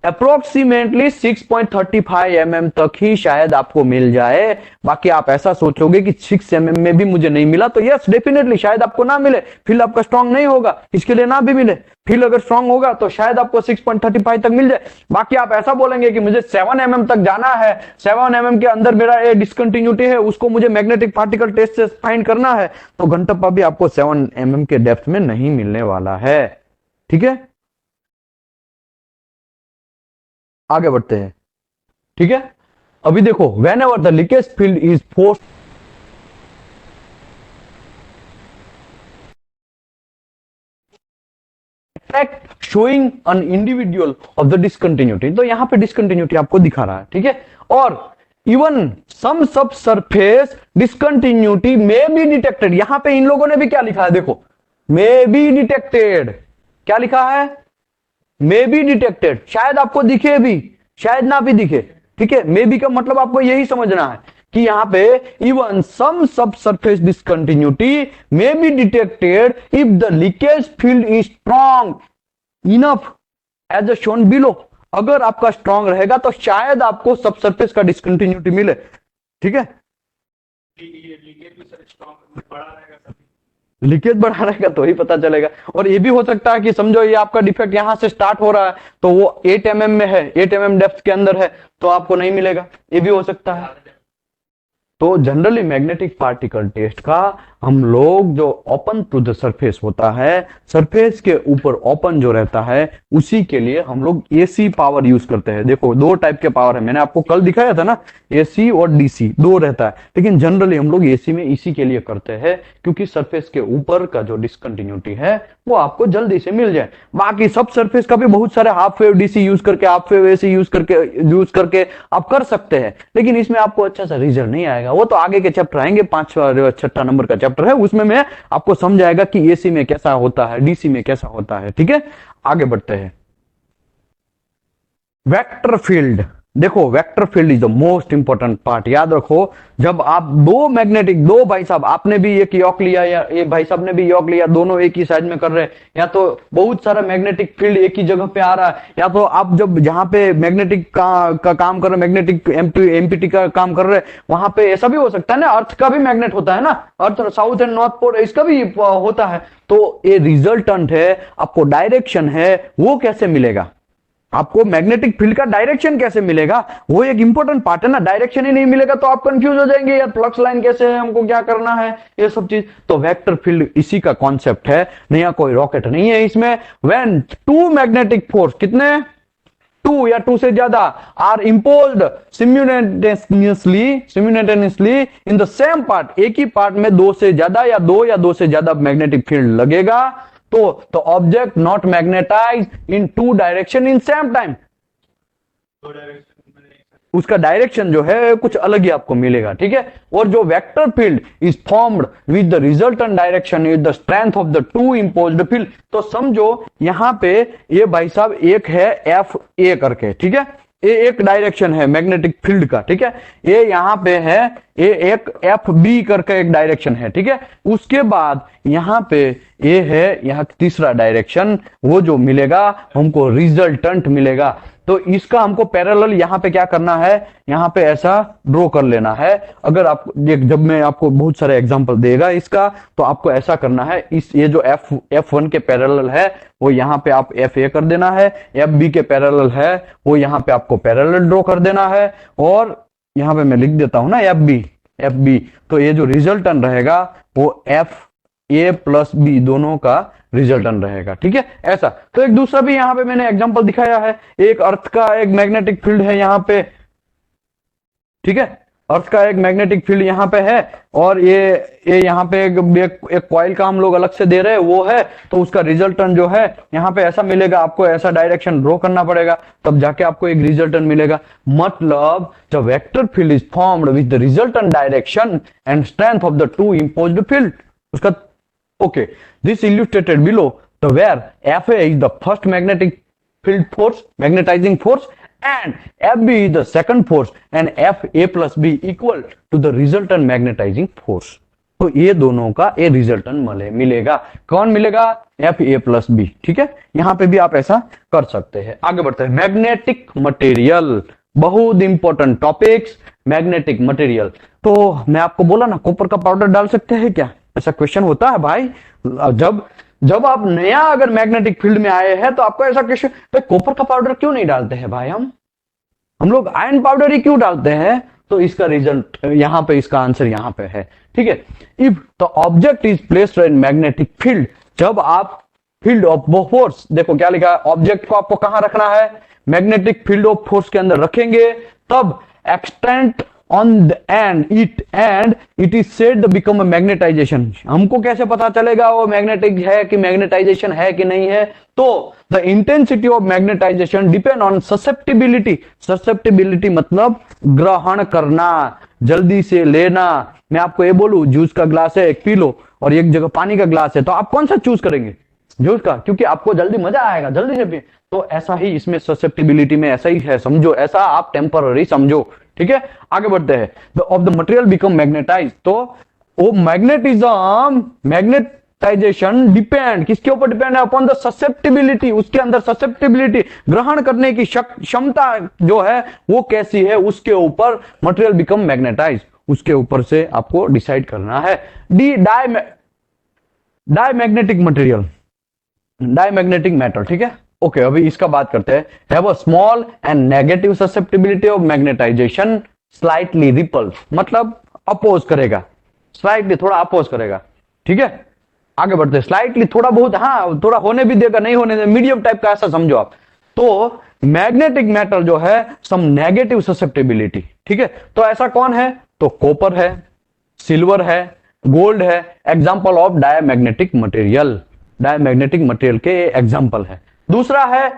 अप्रोक्सीमेटली 6.35 mm तक ही शायद आपको मिल जाए। बाकी आप ऐसा सोचोगे कि 6 mm में भी मुझे नहीं मिला, तो यस डेफिनेटली शायद आपको ना मिले, फील्ड आपका स्ट्रांग नहीं होगा, इसके लिए ना भी मिले। फील्ड अगर स्ट्रांग होगा तो शायद आपको 6.35 तक मिल जाए। बाकी आप ऐसा बोलेंगे कि मुझे 7 mm तक जाना है, 7 mm के अंदर मेरा ये डिसकंटिन्यूटी है, उसको मुझे मैग्नेटिक पार्टिकल टेस्ट से फाइंड करना है, तो घंटप्पा भी आपको 7 mm के डेप्थ में नहीं मिलने वाला है। ठीक है, आगे बढ़ते हैं। ठीक है, अभी देखो when ever the leakage field is force fact showing an individual of the discontinuity, तो यहां पे डिसकंटिन्यूटी आपको दिखा रहा है। ठीक है, और even some sub surface discontinuity में बी डिटेक्टेड, यहां पे इन लोगों ने भी क्या लिखा है देखो, मे बी डिटेक्टेड, क्या लिखा है, मे बी डिटेक्टेड, शायद आपको दिखे भी शायद ना भी दिखे। ठीक है, मे बी का मतलब आपको यही समझना है कि यहां पे even some sub surface discontinuity may be detected if the leakage field is strong enough as shown below, अगर आपका स्ट्रॉन्ग रहेगा तो शायद आपको सब सरफेस का डिसकंटिन्यूटी मिले। ठीक है, लीकेज बढ़ा रहेगा तो ही पता चलेगा। और ये भी हो सकता है कि समझो ये आपका डिफेक्ट यहां से स्टार्ट हो रहा है तो वो 8 mm में है, 8 mm डेप्थ के अंदर है, तो आपको नहीं मिलेगा, ये भी हो सकता है। तो जनरली मैग्नेटिक पार्टिकल टेस्ट का हम लोग जो ओपन टू द सरफेस होता है, सरफेस के ऊपर ओपन जो रहता है, उसी के लिए हम लोग एसी पावर यूज करते हैं। देखो दो टाइप के पावर है, मैंने आपको कल दिखाया था ना, एसी और डीसी दो रहता है, लेकिन जनरली हम लोग एसी में इसी के लिए करते हैं क्योंकि सरफेस के ऊपर का जो डिसकंटिन्यूटी है वो आपको जल्दी से मिल जाए। बाकी सब सरफेस का भी बहुत सारे हाफ वेव डीसी यूज करके, हाफ वेव एसी यूज करके आप कर सकते हैं, लेकिन इसमें आपको अच्छा सा रिजल्ट नहीं आएगा। वो तो आगे के चैप्टर आएंगे, 5-6 नंबर का चैप्टर है, उसमें मैं आपको समझाएगा कि एसी में कैसा होता है, डीसी में कैसा होता है। ठीक है, आगे बढ़ते हैं। वेक्टर फील्ड, देखो vector field is the most important part, याद रखो। जब आप दो मैग्नेटिक, दो भाई साहब, आपने भी एक यॉक लिया या ये भाई साहब ने भी यॉक लिया, दोनों एक ही साइड में कर रहे हैं, या तो बहुत सारा मैग्नेटिक फील्ड एक ही जगह पे आ रहा है, या तो आप जब जहां पे मैग्नेटिक का काम कर रहे, मैग्नेटिक एमपीटी का काम कर रहे हैं, वहां पे ऐसा भी हो सकता है ना, अर्थ का भी मैग्नेट होता है ना, अर्थ साउथ एंड नॉर्थ पोल इसका भी होता है। तो ये रिजल्टेंट है, आपको डायरेक्शन है, वो कैसे मिलेगा, आपको मैग्नेटिक फील्ड का डायरेक्शन कैसे मिलेगा, वो एक इंपॉर्टेंट पार्ट है ना। डायरेक्शन ही नहीं मिलेगा तो आप कंफ्यूज हो जाएंगे, यार फ्लक्स लाइन कैसे है, हमको क्या करना है, ये सब चीज। तो वेक्टर फील्ड इसी का कॉन्सेप्ट है, नया कोई रॉकेट नहीं है इसमें। व्हेन टू मैग्नेटिक फोर्स, कितने, टू या टू से ज्यादा, are imposed simultaneously in the same part, एक ही पार्ट में दो या दो से ज्यादा मैग्नेटिक फील्ड लगेगा, तो object not magnetize in two direction in same time. उसका डायरेक्शन जो है कुछ अलग ही आपको मिलेगा, ठीक है। और जो vector field is formed with the resultant direction is the strength of the two imposed field. तो समझो यहां पे ये भाई साहब एक है एफ ए करके, ठीक है, ये एक डायरेक्शन है मैग्नेटिक फील्ड का, ठीक है। ये यहां पे है, ये एक एफ बी करके एक डायरेक्शन है, ठीक है। उसके बाद यहां पे ये है, यहां तीसरा डायरेक्शन, वो जो मिलेगा हमको रिजल्टेंट मिलेगा। तो इसका हमको पैरेलल यहां पे क्या करना है, यहां पे ऐसा ड्रॉ कर लेना है। अगर आप जब मैं आपको बहुत सारे एग्जांपल देगा इसका, तो आपको ऐसा करना है, इस ये जो F1 के पैरेलल है वो यहां पे आप FA कर देना है, FB के पैरेलल है वो यहां पे आपको पैरेलल ड्रॉ कर देना है, और यहां पे मैं लिख देता हूं ना FB। तो ये जो रिजल्टेंट रहेगा वो FA प्लस B दोनों का रिजल्टेंट रहेगा, ठीक है। ऐसा तो एक दूसरा भी यहां पे मैंने एग्जांपल दिखाया है, एक अर्थ का एक मैग्नेटिक फील्ड है यहां पे, ठीक है, अर्थ का एक मैग्नेटिक फील्ड यहां पे है, और ये यहां पे एक कॉइल का हम लोग अलग से दे रहे हैं वो है, तो उसका रिजल्टेंट जो है यहां पे ऐसा मिलेगा, आपको ऐसा डायरेक्शन ड्रॉ करना पड़ेगा तब जाके आपको एक रिजल्टेंट मिलेगा। मतलब the vector field is formed with the resultant direction and strength of the two imposed field. उसका okay, this illustrated below the where Fa is the first magnetic field force, magnetizing force, and Fb is the second force, and Fa plus B equal to the resultant magnetizing force। तो ये दोनों का ये resultant मिलेगा, कौन मिलेगा, Fa plus B, ठीक है। यहां पे भी आप ऐसा कर सकते हैं। आगे बढ़ते हैं, मैग्नेटिक मटेरियल, बहुत इंपॉर्टेंट टॉपिक्स, मैग्नेटिक मटेरियल। तो मैं आपको बोला ना, कॉपर का पाउडर डाल सकते हैं क्या, ऐसा क्वेश्चन होता है भाई। जब आप नया अगर मैग्नेटिक फील्ड में आए हैं तो आपको ऐसा क्वेश्चन, भाई कॉपर का पाउडर क्यों नहीं डालते हैं भाई, हम लोग आयरन पाउडर ही क्यों डालते हैं। तो इसका रिजल्ट यहां पे, इसका आंसर यहां पे है, ठीक है। If the object is placed in magnetic field, जब आप फील्ड ऑफ फोर्स, देखो क्या लिखा है, ऑब्जेक्ट को आपको कहां रखना है, मैग्नेटिक फील्ड ऑफ फोर्स के अंदर रखेंगे, तब extent on the and it is said to become a magnetization। हमको कैसे पता चलेगा वो मैग्नेटिक है कि मैग्नेटाइजेशन है कि नहीं है, तो the intensity of magnetization depend on susceptibility मतलब ग्रहण करना, जल्दी से लेना। मैं आपको ये बोलूं, जूस का ग्लास है, एक पी लो, और एक जगह पानी का ग्लास है, तो आप कौन सा चूज करेंगे, जूस का, क्योंकि आपको जल्दी मजा आएगा, जल्दी से पिए। तो ऐसा ही इसमें ससेप्टिबिलिटी में ऐसा ही है, समझो, ऐसा आप टेम्पररी समझो, ठीक है। आगे बढ़ते हैं, of the material become magnetize, तो वो मैग्नेटिज्म, मैग्नेटाइजेशन डिपेंड किसके ऊपर डिपेंड है, अपॉन द ससेप्टिबिलिटी, उसके अंदर ससेप्टिबिलिटी, ग्रहण करने की क्षमता जो है वो कैसी है, उसके ऊपर मटेरियल बिकम मैग्नेटाइज, उसके ऊपर से आपको डिसाइड करना है। डायमैग्नेटिक मटेरियल, डायमैग्नेटिक मेटल, ठीक है। ओके, अभी इसका बात करते हैं। Have a small and negative susceptibility of magnetization, slightly ripple, मतलब अपोज करेगा, स्लाइटली थोड़ा अपोज करेगा, ठीक है। आगे बढ़ते हैं, स्लाइटली थोड़ा बहुत, हाँ थोड़ा होने भी देगा, नहीं होने देगा, मीडियम टाइप का, ऐसा समझो आप। तो मैग्नेटिक मेटल जो है सम नेगेटिव ससेप्टिबिलिटी, ठीक है। तो ऐसा कौन है, तो कॉपर है, सिल्वर है, गोल्ड है, example of diamagnetic material, diamagnetic material के एग्जाम्पल है। दूसरा है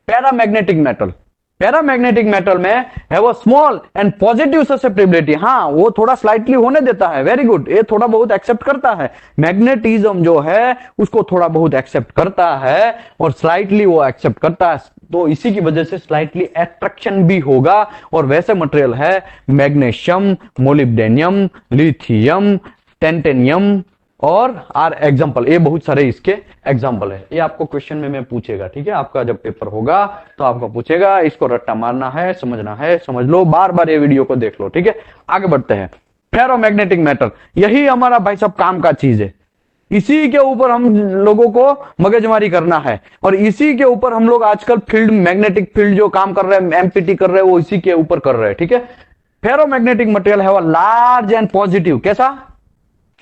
पैरामैग्नेटिक मेटल, पैरामैग्नेटिक मेटल में है वो स्मॉल एंड पॉजिटिव ससेप्टिबिलिटी, हाँ वो थोड़ा स्लाइटली होने देता है, वेरी गुड, ये थोड़ा बहुत एक्सेप्ट करता है, मैग्नेटिज्म जो है उसको थोड़ा बहुत एक्सेप्ट करता है, और स्लाइटली वो एक्सेप्ट करता है, तो इसी की वजह से स्लाइटली अट्रैक्शन भी होगा। और वैसे मटेरियल है मैग्नीशियम, मोलिब्डेनियम, लिथियम, टेंटेनियम और आर एग्जाम्पल, ये बहुत सारे इसके एग्जाम्पल है। ये आपको क्वेश्चन में पूछेगा, ठीक है, आपका जब पेपर होगा तो आपको पूछेगा, इसको रट्टा मारना है, समझना है, समझ लो, बार बार ये वीडियो को देख लो, ठीक है। आगे बढ़ते हैं, फेरोमैग्नेटिक मेटल, यही हमारा भाई सब काम का चीज है, इसी के ऊपर हम लोगों को मगजमारी करना है, और इसी के ऊपर हम लोग आजकल फील्ड, मैग्नेटिक फील्ड जो काम कर रहे हैं, एमपीटी कर रहे हैं, वो इसी के ऊपर कर रहे हैं, ठीक है। फेरोमैग्नेटिक मटेरियल है वो लार्ज एंड पॉजिटिव, कैसा,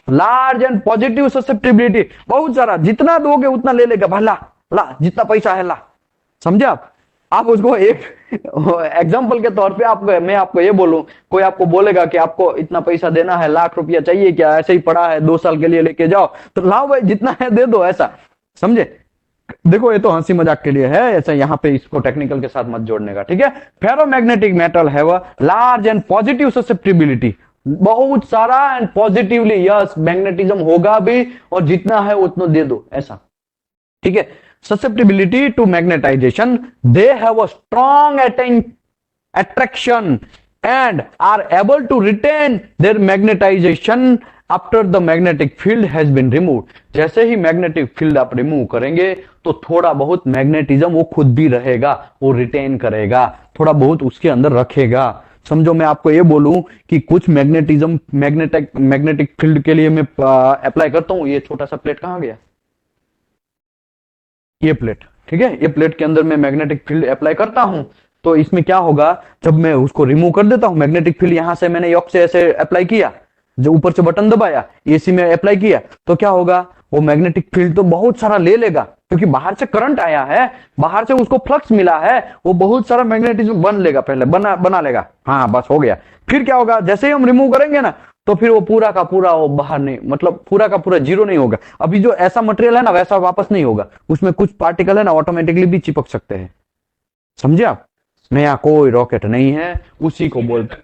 लार्ज एंड पॉजिटिव ससेप्टिबिलिटी, बहुत सारा, जितना दोगे उतना ले लेगा, भला ला, जितना पैसा है ला, समझे आप उसको एक एग्जांपल के तौर पे मैं आपको ये बोलूं, कोई आपको बोलेगा कि आपको इतना पैसा देना है, लाख रुपया चाहिए क्या, ऐसे ही पड़ा है 2 साल के लिए लेके जाओ, तो लाओ भाई जितना है दे दो, ऐसा समझे। देखो ये तो हंसी मजाक के लिए है, ऐसा यहाँ पे इसको टेक्निकल के साथ मत जोड़ने का, ठीक है। फेरोमैग्नेटिक मेटल है वह लार्ज एंड पॉजिटिव ससेप्टिबिलिटी, बहुत सारा एंड पॉजिटिवली, यस मैग्नेटिज्म होगा भी और जितना है उतना दे दो, ऐसा, ठीक है। Susceptibility to magnetization, they have a strong attraction and are able to retain their magnetization after the magnetic field has been removed। जैसे ही मैग्नेटिक फील्ड आप रिमूव करेंगे तो थोड़ा बहुत मैग्नेटिज्म वो खुद भी रहेगा, वो रिटेन करेगा, थोड़ा बहुत उसके अंदर रखेगा। समझो मैं आपको ये बोलूं कि कुछ मैग्नेटिज्म मैग्नेटिक फील्ड के लिए मैं अप्लाई करता हूं, ये छोटा सा प्लेट कहां गया, ये प्लेट, ठीक है, ये प्लेट के अंदर मैं मैग्नेटिक फील्ड अप्लाई करता हूं, तो इसमें क्या होगा, जब मैं उसको रिमूव कर देता हूं, मैग्नेटिक फील्ड यहां से मैंने यॉक से ऐसे अप्लाई किया, जो ऊपर से बटन दबाया, एसी में अप्लाई किया, तो क्या होगा, वो मैग्नेटिक फील्ड तो बहुत सारा ले लेगा, क्योंकि बाहर से करंट आया है, बाहर से उसको फ्लक्स मिला है, वो बहुत सारा मैग्नेटिज्म बन लेगा, पहले बना लेगा, हाँ बस हो गया। फिर क्या होगा, जैसे ही हम रिमूव करेंगे ना, तो फिर वो पूरा का पूरा वो बाहर नहीं, मतलब पूरा का पूरा जीरो नहीं होगा। अभी जो ऐसा मटेरियल है ना वैसा वापस नहीं होगा, उसमें कुछ पार्टिकल है ना ऑटोमेटिकली भी चिपक सकते हैं, समझे आप। नया कोई रॉकेट नहीं है, उसी को बोलते,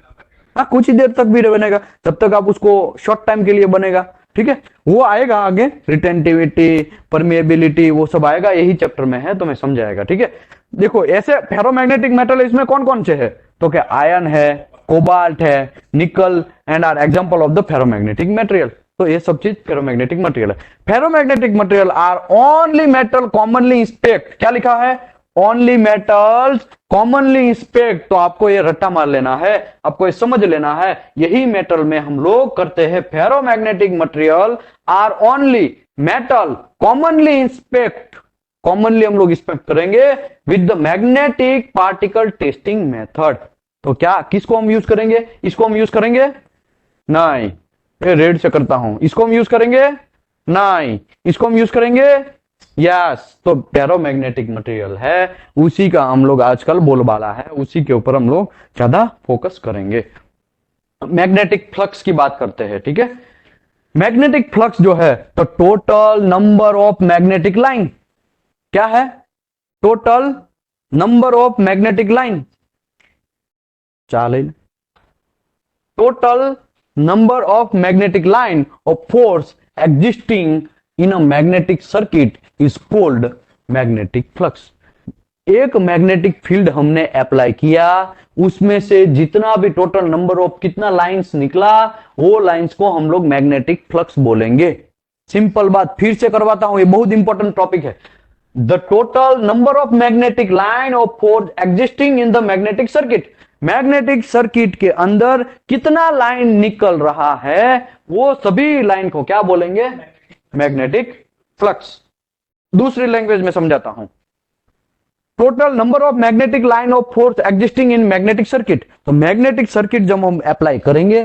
हाँ कुछ ही देर तक भी बनेगा, जब तक आप उसको शॉर्ट टाइम के लिए बनेगा, ठीक है। वो आएगा आगे, रिटेंटिविटी, परमिएबिलिटी, वो सब आएगा, यही चैप्टर में है तो मैं समझाएगा, ठीक है। देखो ऐसे फेरोमैग्नेटिक मेटल इसमें कौन कौन से है, तो क्या आयरन है, कोबाल्ट है, nickel and are example of the ferromagnetic material. तो ये सब चीज फेरोमैग्नेटिक मटेरियल है। Ferromagnetic material are only metal commonly inspect, क्या लिखा है, ओनली मेटल्स कॉमनली इंस्पेक्ट, तो आपको ये रट्टा मार लेना है, आपको ये समझ लेना है, यही मेटल में हम लोग करते हैं। Ferromagnetic material are only metal commonly inspect, commonly हम लोग इंस्पेक्ट करेंगे with the magnetic particle testing method. तो क्या किसको हम यूज करेंगे, इसको हम यूज करेंगे नहीं, ये रेड से करता हूं, इसको हम यूज करेंगे नहीं, इसको हम यूज करेंगे यस। तो फेरोमैग्नेटिक मटेरियल है, उसी का हम लोग आजकल बोलबाला है, उसी के ऊपर हम लोग ज्यादा फोकस करेंगे। मैग्नेटिक फ्लक्स की बात करते हैं, ठीक है। मैग्नेटिक फ्लक्स जो है, तो total number of magnetic line, क्या है, total number of magnetic line, चालीस, total number of magnetic line of force existing in a magnetic circuit is called magnetic flux। एक मैग्नेटिक फील्ड हमने अप्लाई किया, उसमें से जितना भी टोटल नंबर ऑफ कितना लाइंस निकला, वो लाइंस को हम लोग मैग्नेटिक फ्लक्स बोलेंगे। सिंपल बात फिर से करवाता हूं, ये बहुत इंपॉर्टेंट टॉपिक है। The total number of magnetic line of force existing in the magnetic circuit, magnetic circuit के अंदर कितना लाइन निकल रहा है, वो सभी लाइन को क्या बोलेंगे, मैग्नेटिक फ्लक्स। दूसरी लैंग्वेज में समझाता हूं, total number of magnetic line of force existing in magnetic circuit. तो मैग्नेटिक सर्किट जब हम अप्लाई करेंगे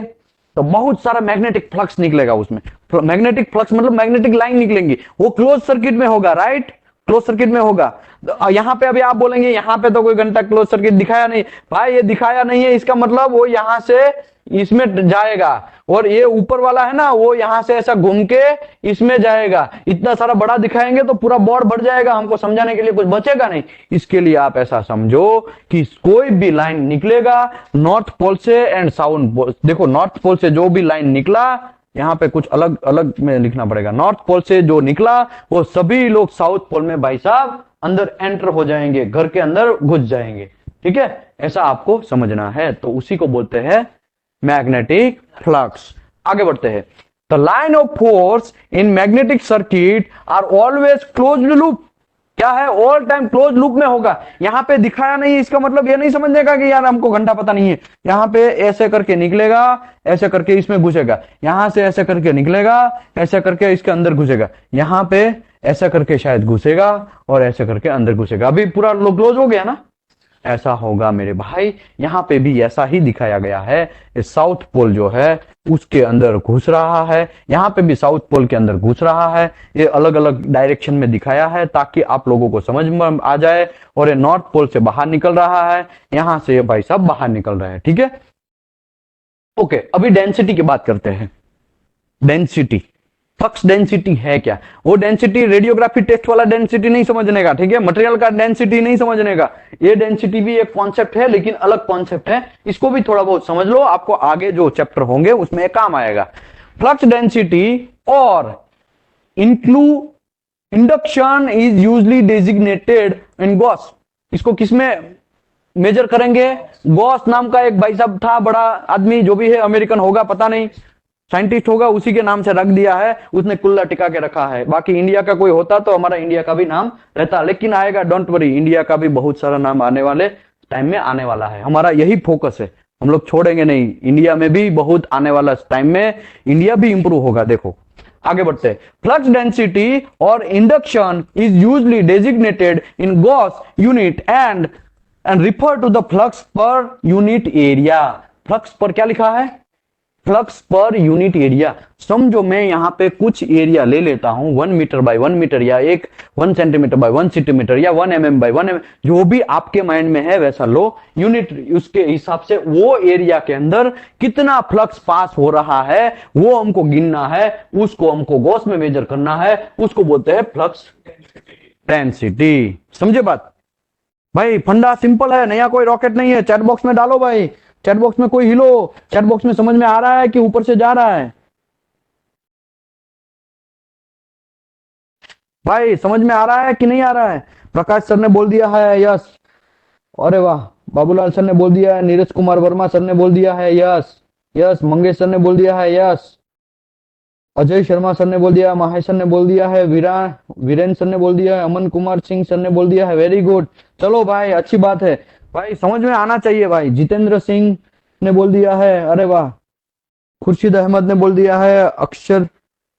तो बहुत सारा मैग्नेटिक फ्लक्स निकलेगा उसमें। मैग्नेटिक फ्लक्स मतलब मैग्नेटिक लाइन निकलेंगी, वो क्लोज सर्किट में होगा, राइट, क्लोज सर्किट में होगा। यहां पे अभी आप बोलेंगे यहां पे तो कोई घंटा क्लोज सर्किट दिखाया नहीं, भाई ये दिखाया नहीं है, इसका मतलब वो यहां से इसमें जाएगा, और ये ऊपर वाला है ना, वो यहां से ऐसा घूम के इसमें जाएगा। इतना सारा बड़ा दिखाएंगे तो पूरा बोर्ड बढ़ जाएगा, हमको समझाने के लिए कुछ बचेगा नहीं। इसके लिए आप ऐसा समझो कि कोई भी लाइन निकलेगा नॉर्थ पोल से एंड साउथ पोल, देखो नॉर्थ पोल से जो भी लाइन निकला, यहां पे कुछ अलग अलग में लिखना पड़ेगा, नॉर्थ पोल से जो निकला वो सभी लोग साउथ पोल में भाई साहब अंदर एंटर हो जाएंगे, घर के अंदर घुस जाएंगे, ठीक है, ऐसा आपको समझना है। तो उसी को बोलते हैं मैग्नेटिक फ्लक्स। आगे बढ़ते हैं, the line of force in magnetic circuit are always closed loop, क्या है, ऑल टाइम क्लोज लूप में होगा। यहां पे दिखाया नहीं, इसका मतलब ये नहीं समझने का कि यार हमको घंटा पता नहीं है। यहां पे ऐसे करके निकलेगा, ऐसे करके इसमें घुसेगा, यहां से ऐसे करके निकलेगा, ऐसे करके इसके अंदर घुसेगा, यहां पे ऐसा करके शायद घुसेगा और ऐसे करके अंदर घुसेगा। अभी पूरा क्लोज हो गया ना, ऐसा होगा मेरे भाई। यहां पे भी ऐसा ही दिखाया गया है, इस साउथ पोल जो है उसके अंदर घुस रहा है, यहां पे भी साउथ पोल के अंदर घुस रहा है। ये अलग अलग डायरेक्शन में दिखाया है ताकि आप लोगों को समझ में आ जाए। और ये नॉर्थ पोल से बाहर निकल रहा है, यहां से ये भाई साहब बाहर निकल रहे हैं, ठीक है। ओके, अभी डेंसिटी की बात करते हैं। डेंसिटी, फ्लक्स डेंसिटी है क्या? वो डेंसिटी रेडियोग्राफी टेस्ट वाला डेंसिटी नहीं समझने का, ठीक है, मटेरियल का डेंसिटी नहीं समझने का। ये डेंसिटी भी एक कॉन्सेप्ट है, लेकिन अलग कॉन्सेप्ट है, इसको भी थोड़ा बहुत समझ लो, आपको आगे जो चैप्टर होंगे उसमें काम आएगा। फ्लक्स डेंसिटी और induction is usually designated in Gauss. इसको किसमें मेजर करेंगे? गॉस नाम का एक भाई साहब था, बड़ा आदमी, जो भी है, अमेरिकन होगा पता नहीं, साइंटिस्ट होगा, उसी के नाम से रख दिया है, उसने कुल्ला टिका के रखा है। बाकी इंडिया का कोई होता तो हमारा इंडिया का भी नाम रहता, लेकिन आएगा, डोंट वरी, इंडिया का भी बहुत सारा नाम आने वाले टाइम में आने वाला है। हमारा यही फोकस है, हम लोग छोड़ेंगे नहीं, इंडिया में भी बहुत आने वाला टाइम में इंडिया भी इंप्रूव होगा। देखो आगे बढ़ते हैं। फ्लक्स डेंसिटी और induction is usually designated in gauss unit and refer to the flux per unit area. Flux per क्या लिखा है? Flux per unit area. समझो मैं यहां पे कुछ एरिया ले लेता हूं, 1 मीटर बाय 1 मीटर, या 1 सेंटीमीटर बाय 1 सेंटीमीटर, या 1 mm बाय 1 mm, जो भी आपके माइंड में है वैसा लो यूनिट। उसके हिसाब से वो एरिया के अंदर कितना फ्लक्स पास हो रहा है वो हमको गिनना है, उसको हमको गॉस में मेजर करना है, उसको बोलते हैं फ्लक्स डेंसिटी। समझे बात? भाई फंडा सिंपल है, नया कोई रॉकेट नहीं है। चैट बॉक्स में डालो भाई, चैट बॉक्स में कोई हिलो, चैट बॉक्स में समझ में आ रहा है कि ऊपर से जा रहा है? भाई समझ में आ रहा है कि नहीं आ रहा है? प्रकाश सर ने बोल दिया है यस, अरे वाह, बाबूलाल सर ने बोल दिया है, नीरज कुमार वर्मा सर ने बोल दिया है यस यस, मंगेश सर ने बोल दिया है यस, अजय शर्मा सर ने बोल दिया, माहेश सर ने बोल दिया है, वीरेंद्र सर ने बोल दिया है, अमन कुमार सिंह सर ने बोल दिया है, वेरी गुड। चलो भाई अच्छी बात है भाई, समझ में आना चाहिए भाई। जितेंद्र सिंह ने बोल दिया है, अरे वाह। खुर्शीद अहमद ने बोल दिया है,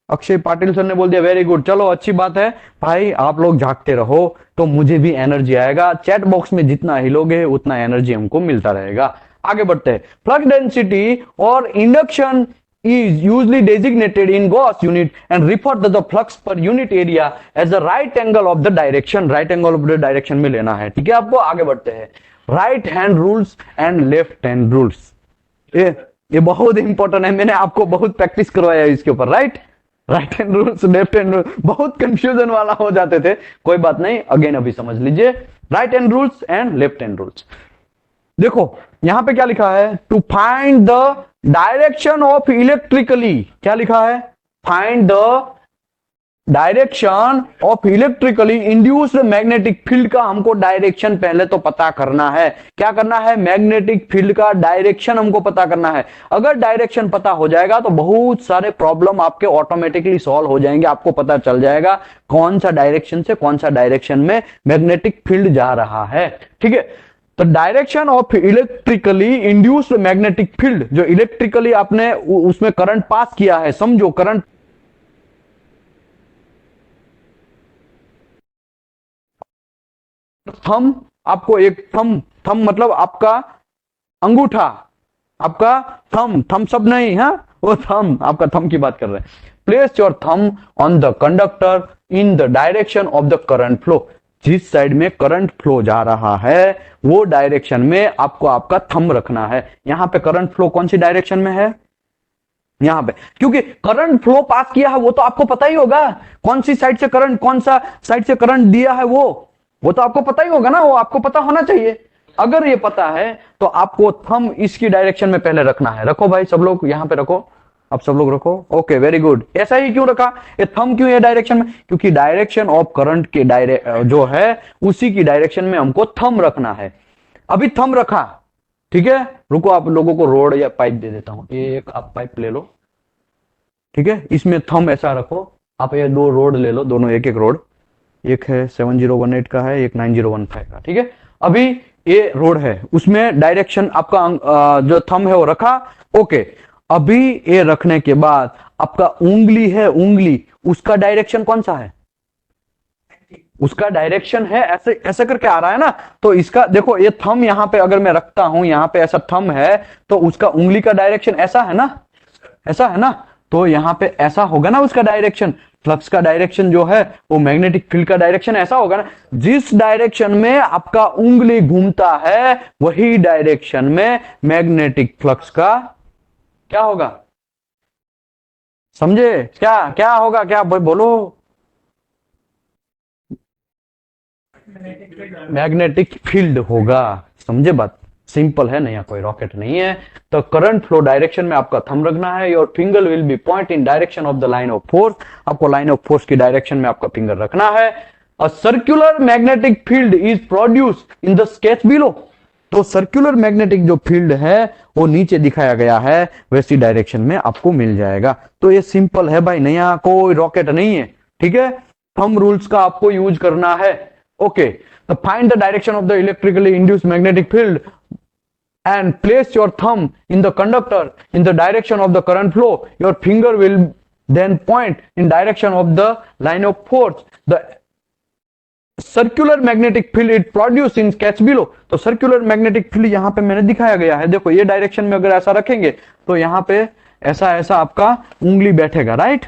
अक्षय पाटिल सर ने बोल दिया, वेरी गुड। चलो अच्छी बात है भाई, आप लोग जागते रहो तो मुझे भी एनर्जी आएगा। चैट बॉक्स में जितना हिलोगे उतना एनर्जी हमको मिलता रहेगा। आगे बढ़ते हैं। फ्लक्स डेंसिटी और induction is usually designated in Gauss unit and refer to the flux per unit area as the right angle of the direction। right angle of the direction में लेना है, ठीक है आपको। आगे बढ़ते हैं। Right hand rules and left hand rules, ये बहुत इंपॉर्टेंट है, मैंने आपको बहुत प्रैक्टिस करवाया है इसके ऊपर। Right hand rules, left hand rules, बहुत कंफ्यूजन वाला हो जाते थे, कोई बात नहीं, अगेन अभी समझ लीजिए। Right hand rules and left hand rules. देखो यहां पे क्या लिखा है? To find the direction of electrically, क्या लिखा है? Find the direction of electrically induced magnetic field का हमको डायरेक्शन पहले तो पता करना है। क्या करना है? मैग्नेटिक फील्ड का डायरेक्शन हमको पता करना है। अगर डायरेक्शन पता हो जाएगा तो बहुत सारे प्रॉब्लम आपके ऑटोमेटिकली सॉल्व हो जाएंगे, आपको पता चल जाएगा कौन सा डायरेक्शन से कौन सा डायरेक्शन में मैग्नेटिक फील्ड जा रहा है, ठीक है। तो direction of electrically induced magnetic field, जो इलेक्ट्रिकली आपने उसमें करंट पास किया है, समझो करंट थंब, आपको एक थंब मतलब आपका अंगूठा, आपका थंब सब नहीं है, वो थंब, आपका थंब की बात कर रहे हैं। Place your thumb on the conductor in the direction of the current flow. जिस साइड में करंट फ्लो जा रहा है वो डायरेक्शन में आपको आपका थंब रखना है। यहां पे करंट फ्लो कौन सी डायरेक्शन में है? यहां पे, क्योंकि करंट फ्लो पास किया है वो तो आपको पता ही होगा, कौन सी साइड से करंट, कौन सा साइड से करंट दिया है वो तो आपको पता ही होगा ना, वो आपको पता होना चाहिए। अगर ये पता है तो आपको थंब इसकी डायरेक्शन में पहले रखना है। रखो भाई सब लोग, यहां पे रखो, आप सब लोग रखो, ओके वेरी गुड। ऐसा ही क्यों रखा? ये थंब क्यों है डायरेक्शन में? क्योंकि डायरेक्शन ऑफ करंट के जो है उसी की डायरेक्शन में हमको थंब रखना है। अभी थंब रखा, ठीक है, रुको आप लोगों को रोड या पाइप दे देता हूं, एक आप पाइप ले लो, ठीक है, इसमें थंब ऐसा रखो। आप ये 2 रोड ले लो, दोनों एक एक रोड, एक है 7018 का है, एक 9015 का, ठीक है। अभी ये रोड है, उसमें डायरेक्शन आपका जो थंब है वो रखा, ओके। अभी ये रखने के बाद आपका उंगली है, उंगली, उसका डायरेक्शन कौन सा है? उसका डायरेक्शन है ऐसे ऐसे करके आ रहा है ना, तो इसका देखो, ये थंब यहां पे अगर मैं रखता हूं, यहां पे ऐसा थंब है, तो उसका उंगली का डायरेक्शन ऐसा है ना, ऐसा है ना, तो यहां पे ऐसा होगा ना उसका डायरेक्शन। फ्लक्स का डायरेक्शन जो है वो मैग्नेटिक फील्ड का डायरेक्शन ऐसा होगा ना, जिस डायरेक्शन में आपका उंगली घूमता है वही डायरेक्शन में मैग्नेटिक फ्लक्स का क्या होगा? समझे? क्या क्या होगा, क्या भाई बोलो? मैग्नेटिक फील्ड होगा। समझे बात? सिंपल है, नया कोई रॉकेट नहीं है। तो करंट फ्लो डायरेक्शन में आपका थंब रखना है, your finger will be point in direction of the line of force. आपको लाइन ऑफ फोर्स की डायरेक्शन में आपका फिंगर रखना है। A circular magnetic field is produce in the sketch below. तो सर्कुलर मैग्नेटिक जो फील्ड है वो नीचे दिखाया गया है, वैसी डायरेक्शन में आपको मिल जाएगा। तो ये सिंपल है भाई, नया कोई रॉकेट नहीं है। ठीक है, थंब रूल्स का आपको यूज करना है। ओके, तो find the direction of the electrically induced magnetic field and place your thumb in the conductor in the direction of the current flow. Your finger will then point in direction of the line of force. The circular magnetic field it produce in sketch below. तो circular magnetic field यहां पे मैंने दिखाया गया है, देखो ये direction में अगर ऐसा रखेंगे तो यहां पे ऐसा ऐसा आपका उंगली बैठेगा, राइट?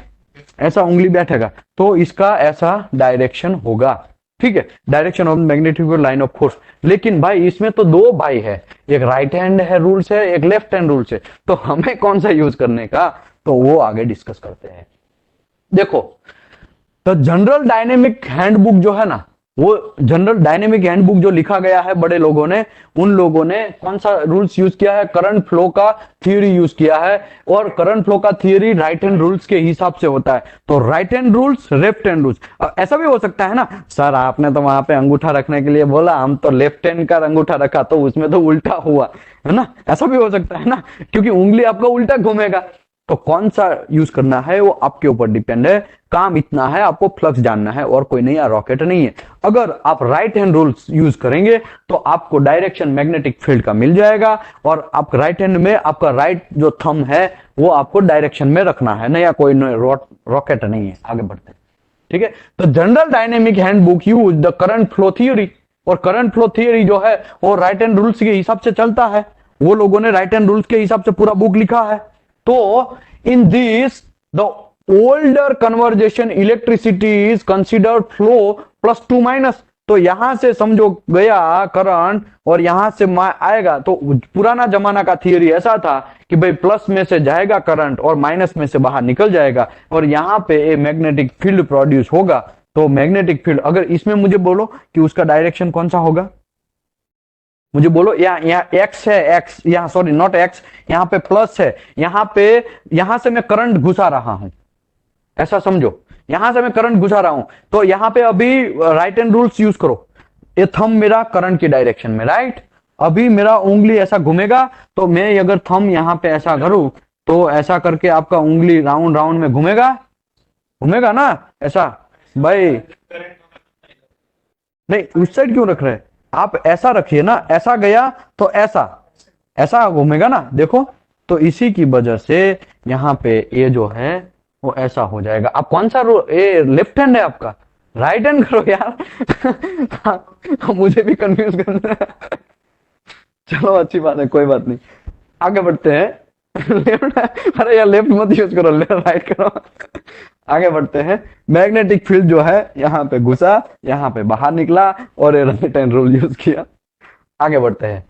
ऐसा उंगली बैठेगा, तो इसका ऐसा डायरेक्शन होगा। ठीक है, direction of magnetic line of force. लेकिन भाई इसमें तो दो भाई है, एक राइट हैंड है रूल्स है, एक लेफ्ट हैंड रूल्स है। तो हमें कौन सा यूज करने का, तो वो आगे डिस्कस करते हैं। देखो, तो जनरल डायनेमिक हैंडबुक जो है ना, वो जनरल डायनेमिक हैंडबुक जो लिखा गया है बड़े लोगों ने, उन लोगों ने कौन सा रूल्स यूज किया है? करंट फ्लो का थियरी यूज किया है। और करंट फ्लो का थियरी राइट हैंड रूल्स के हिसाब से होता है। तो right hand rules, left hand rules. ऐसा भी हो सकता है ना, सर आपने तो वहां पे अंगूठा रखने के लिए बोला, हम तो लेफ्ट हैंड का अंगूठा रखा तो उसमें तो उल्टा हुआ, है ना? ऐसा भी हो सकता है ना, क्योंकि उंगली आपका उल्टा घूमेगा। तो कौन सा यूज करना है वो आपके ऊपर डिपेंड है। काम इतना है, आपको फ्लक्स जानना है और कोई नया रॉकेट नहीं है। अगर आप राइट हैंड रूल्स यूज करेंगे तो आपको डायरेक्शन मैग्नेटिक फील्ड का मिल जाएगा, और आप राइट हैंड में आपका राइट जो थंब है वो आपको डायरेक्शन में रखना है, नया कोई रॉकेट नहीं है। आगे बढ़ते हैं। ठीक है, तो general dynamic handbook use the current flow theory. और करंट फ्लो थियोरी जो है वो राइट हैंड रूल्स के हिसाब से चलता है। वो लोगों ने राइट हैंड रूल्स के हिसाब से पूरा बुक लिखा है। तो in this the older conversation electricity is considered flow plus two minus. तो यहां से समझो गया करंट और यहां से आएगा, तो पुराना जमाना का थियरी ऐसा था कि भाई प्लस में से जाएगा करंट और माइनस में से बाहर निकल जाएगा, और यहां पे ए मैग्नेटिक फील्ड प्रोड्यूस होगा। तो मैग्नेटिक फील्ड, अगर इसमें मुझे बोलो कि उसका डायरेक्शन कौन सा होगा, मुझे बोलो। यहाँ एक्स है, एक्स यहाँ, सॉरी नॉट एक्स, यहाँ पे प्लस है, यहाँ पे, यहां से मैं करंट घुसा रहा हूं, ऐसा समझो। यहां से मैं करंट घुसा रहा हूं, तो यहां पे अभी राइट हैंड रूल्स यूज करो। ये थंब मेरा करंट की डायरेक्शन में, राइट? अभी मेरा उंगली ऐसा घूमेगा, तो मैं अगर थंब यहां पे ऐसा करूं, तो ऐसा करके आपका उंगली राउंड राउंड में घूमेगा, घूमेगा ना ऐसा? भाई नहीं, उस साइड क्यों रख रहे हैं? आप ऐसा रखिए ना, ऐसा गया तो ऐसा, ऐसा घूमेगा ना, देखो। तो इसी की वजह से यहाँ पे ये जो है वो ऐसा हो जाएगा। आप कौन सा ये लेफ्ट हैंड है आपका, राइट हैंड करो यार। मुझे भी कंफ्यूज करना है। चलो अच्छी बात है, कोई बात नहीं, आगे बढ़ते हैं। लेफ्ट, अरे यार लेफ्ट मत यूज करो, राइट करो। आगे बढ़ते हैं। मैग्नेटिक फील्ड जो है यहाँ पे घुसा, यहाँ पे बाहर निकला, और ये राइट हैंड रूल यूज किया। आगे बढ़ते हैं।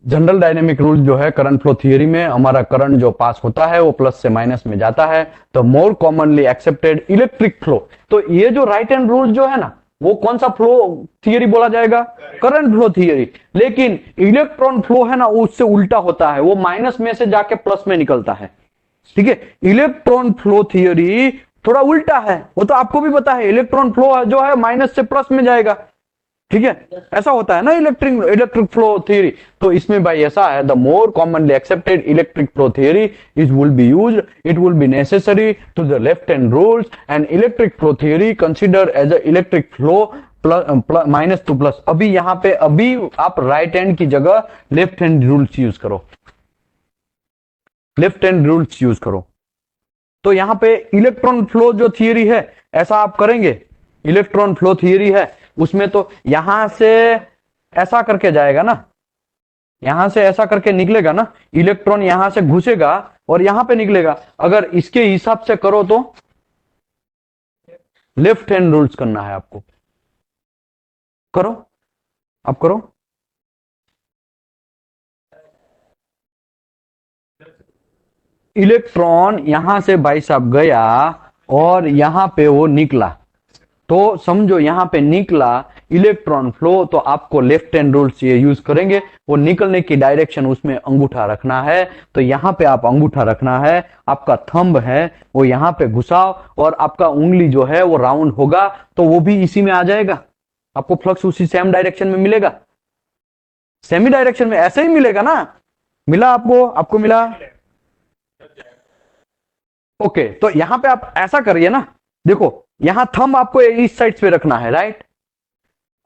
जनरल डायनेमिक रूल जो है करंट फ्लो थियरी में, हमारा करंट जो पास होता है वो प्लस से माइनस में जाता है। तो मोर कॉमनली एक्सेप्टेड इलेक्ट्रिक फ्लो। तो ये जो राइट हैंड रूल जो है ना, वो कौन सा फ्लो थियरी बोला जाएगा? Current flow theory. लेकिन इलेक्ट्रॉन फ्लो है ना, उससे उल्टा होता है, वो माइनस में से जाके प्लस में निकलता है। ठीक है, इलेक्ट्रॉन फ्लो थियरी थोड़ा उल्टा है, वो तो आपको भी पता है। इलेक्ट्रॉन फ्लो जो है माइनस से प्लस में जाएगा। ठीक है, ऐसा होता है ना इलेक्ट्रिक फ्लो थियरी। तो इसमें भाई ऐसा है, the more commonly accepted electric flow theory is will be used, it will be necessary to the left hand rules, and electric flow theory consider as a electric flow minus to plus. अभी यहाँ पे अभी आप right hand की जगह left hand rules use करो, left hand rules use करो। तो यहां पे इलेक्ट्रॉन फ्लो जो थियरी है, ऐसा आप करेंगे। इलेक्ट्रॉन फ्लो थियरी है, उसमें तो यहां से ऐसा करके जाएगा ना, यहां से ऐसा करके निकलेगा ना, इलेक्ट्रॉन यहां से घुसेगा और यहां पे निकलेगा। अगर इसके हिसाब से करो तो लेफ्ट हैंड रूल्स करना है आपको। करो, आप करो। इलेक्ट्रॉन यहां से भाई साहब गया और यहां पे वो निकला, तो समझो यहां पे निकला इलेक्ट्रॉन फ्लो, तो आपको लेफ्ट हैंड रूल से यूज करेंगे। वो निकलने की डायरेक्शन उसमें अंगूठा रखना है, तो यहां पे आप अंगूठा रखना है, आपका थंब है वो यहां पे घुसाओ और आपका उंगली जो है वो राउंड होगा, तो वो भी इसी में आ जाएगा, आपको फ्लक्स उसी सेम डायरेक्शन में मिलेगा, सेमी डायरेक्शन में ऐसे ही मिलेगा ना। मिला आपको? आपको मिला? ओके, तो यहां पे आप ऐसा करिए ना, देखो यहां थंब आपको इस साइड पे रखना है, राइट।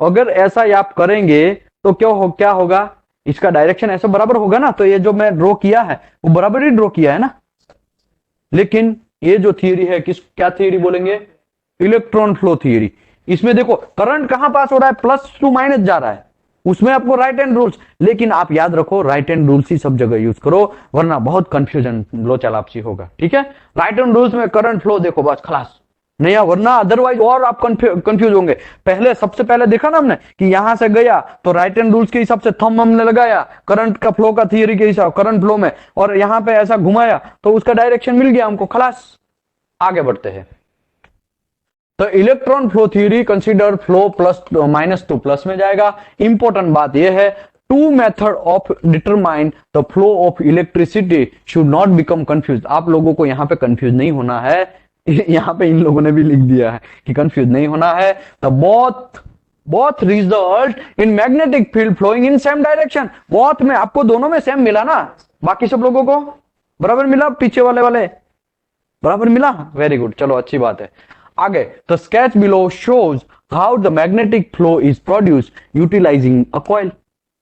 अगर ऐसा ही आप करेंगे तो क्या होगा, इसका डायरेक्शन ऐसा बराबर होगा ना, तो ये जो मैं ड्रॉ किया है वो बराबर ही ड्रॉ किया है ना। लेकिन ये जो थियरी है, क्या थियरी बोलेंगे? Electron flow theory. इसमें देखो करंट कहां पास हो रहा है, प्लस टू माइनस जा रहा है, उसमें आपको राइट हैंड रूल्स, लेकिन आप याद रखो राइट हैंड रूल्स ही सब जगह यूज करो, वरना बहुत कंफ्यूजन लोचा लापसी होगा, ठीक है। राइट हैंड रूल्स में करंट फ्लो देखो बस खलास, नहीं वरना अदरवाइज और आप कंफ्यूज होंगे। पहले सबसे पहले देखा ना हमने कि यहां से गया तो राइट हैंड रूल्स के हिसाब से थंब हमने लगाया करंट का फ्लो का थियरी के हिसाब करंट फ्लो में, और यहां पे ऐसा घुमाया तो उसका डायरेक्शन मिल गया हमको, खलास। आगे बढ़ते हैं, तो electron flow theory consider flow plus minus to plus में जाएगा। इंपॉर्टेंट बात यह है, two method of determine the flow of electricity should not become confuse. आप लोगों को यहां पे कंफ्यूज नहीं होना है, यहां पे इन लोगों ने भी लिख दिया है कि कंफ्यूज नहीं होना है। The both result in magnetic field flowing in same direction. Both में आपको दोनों में सेम मिला ना, बाकी सब लोगों को बराबर मिला, पीछे वाले बराबर मिला, वेरी गुड, चलो अच्छी बात है। आगे, the sketch below shows how the magnetic flow is produce utilizing a coil.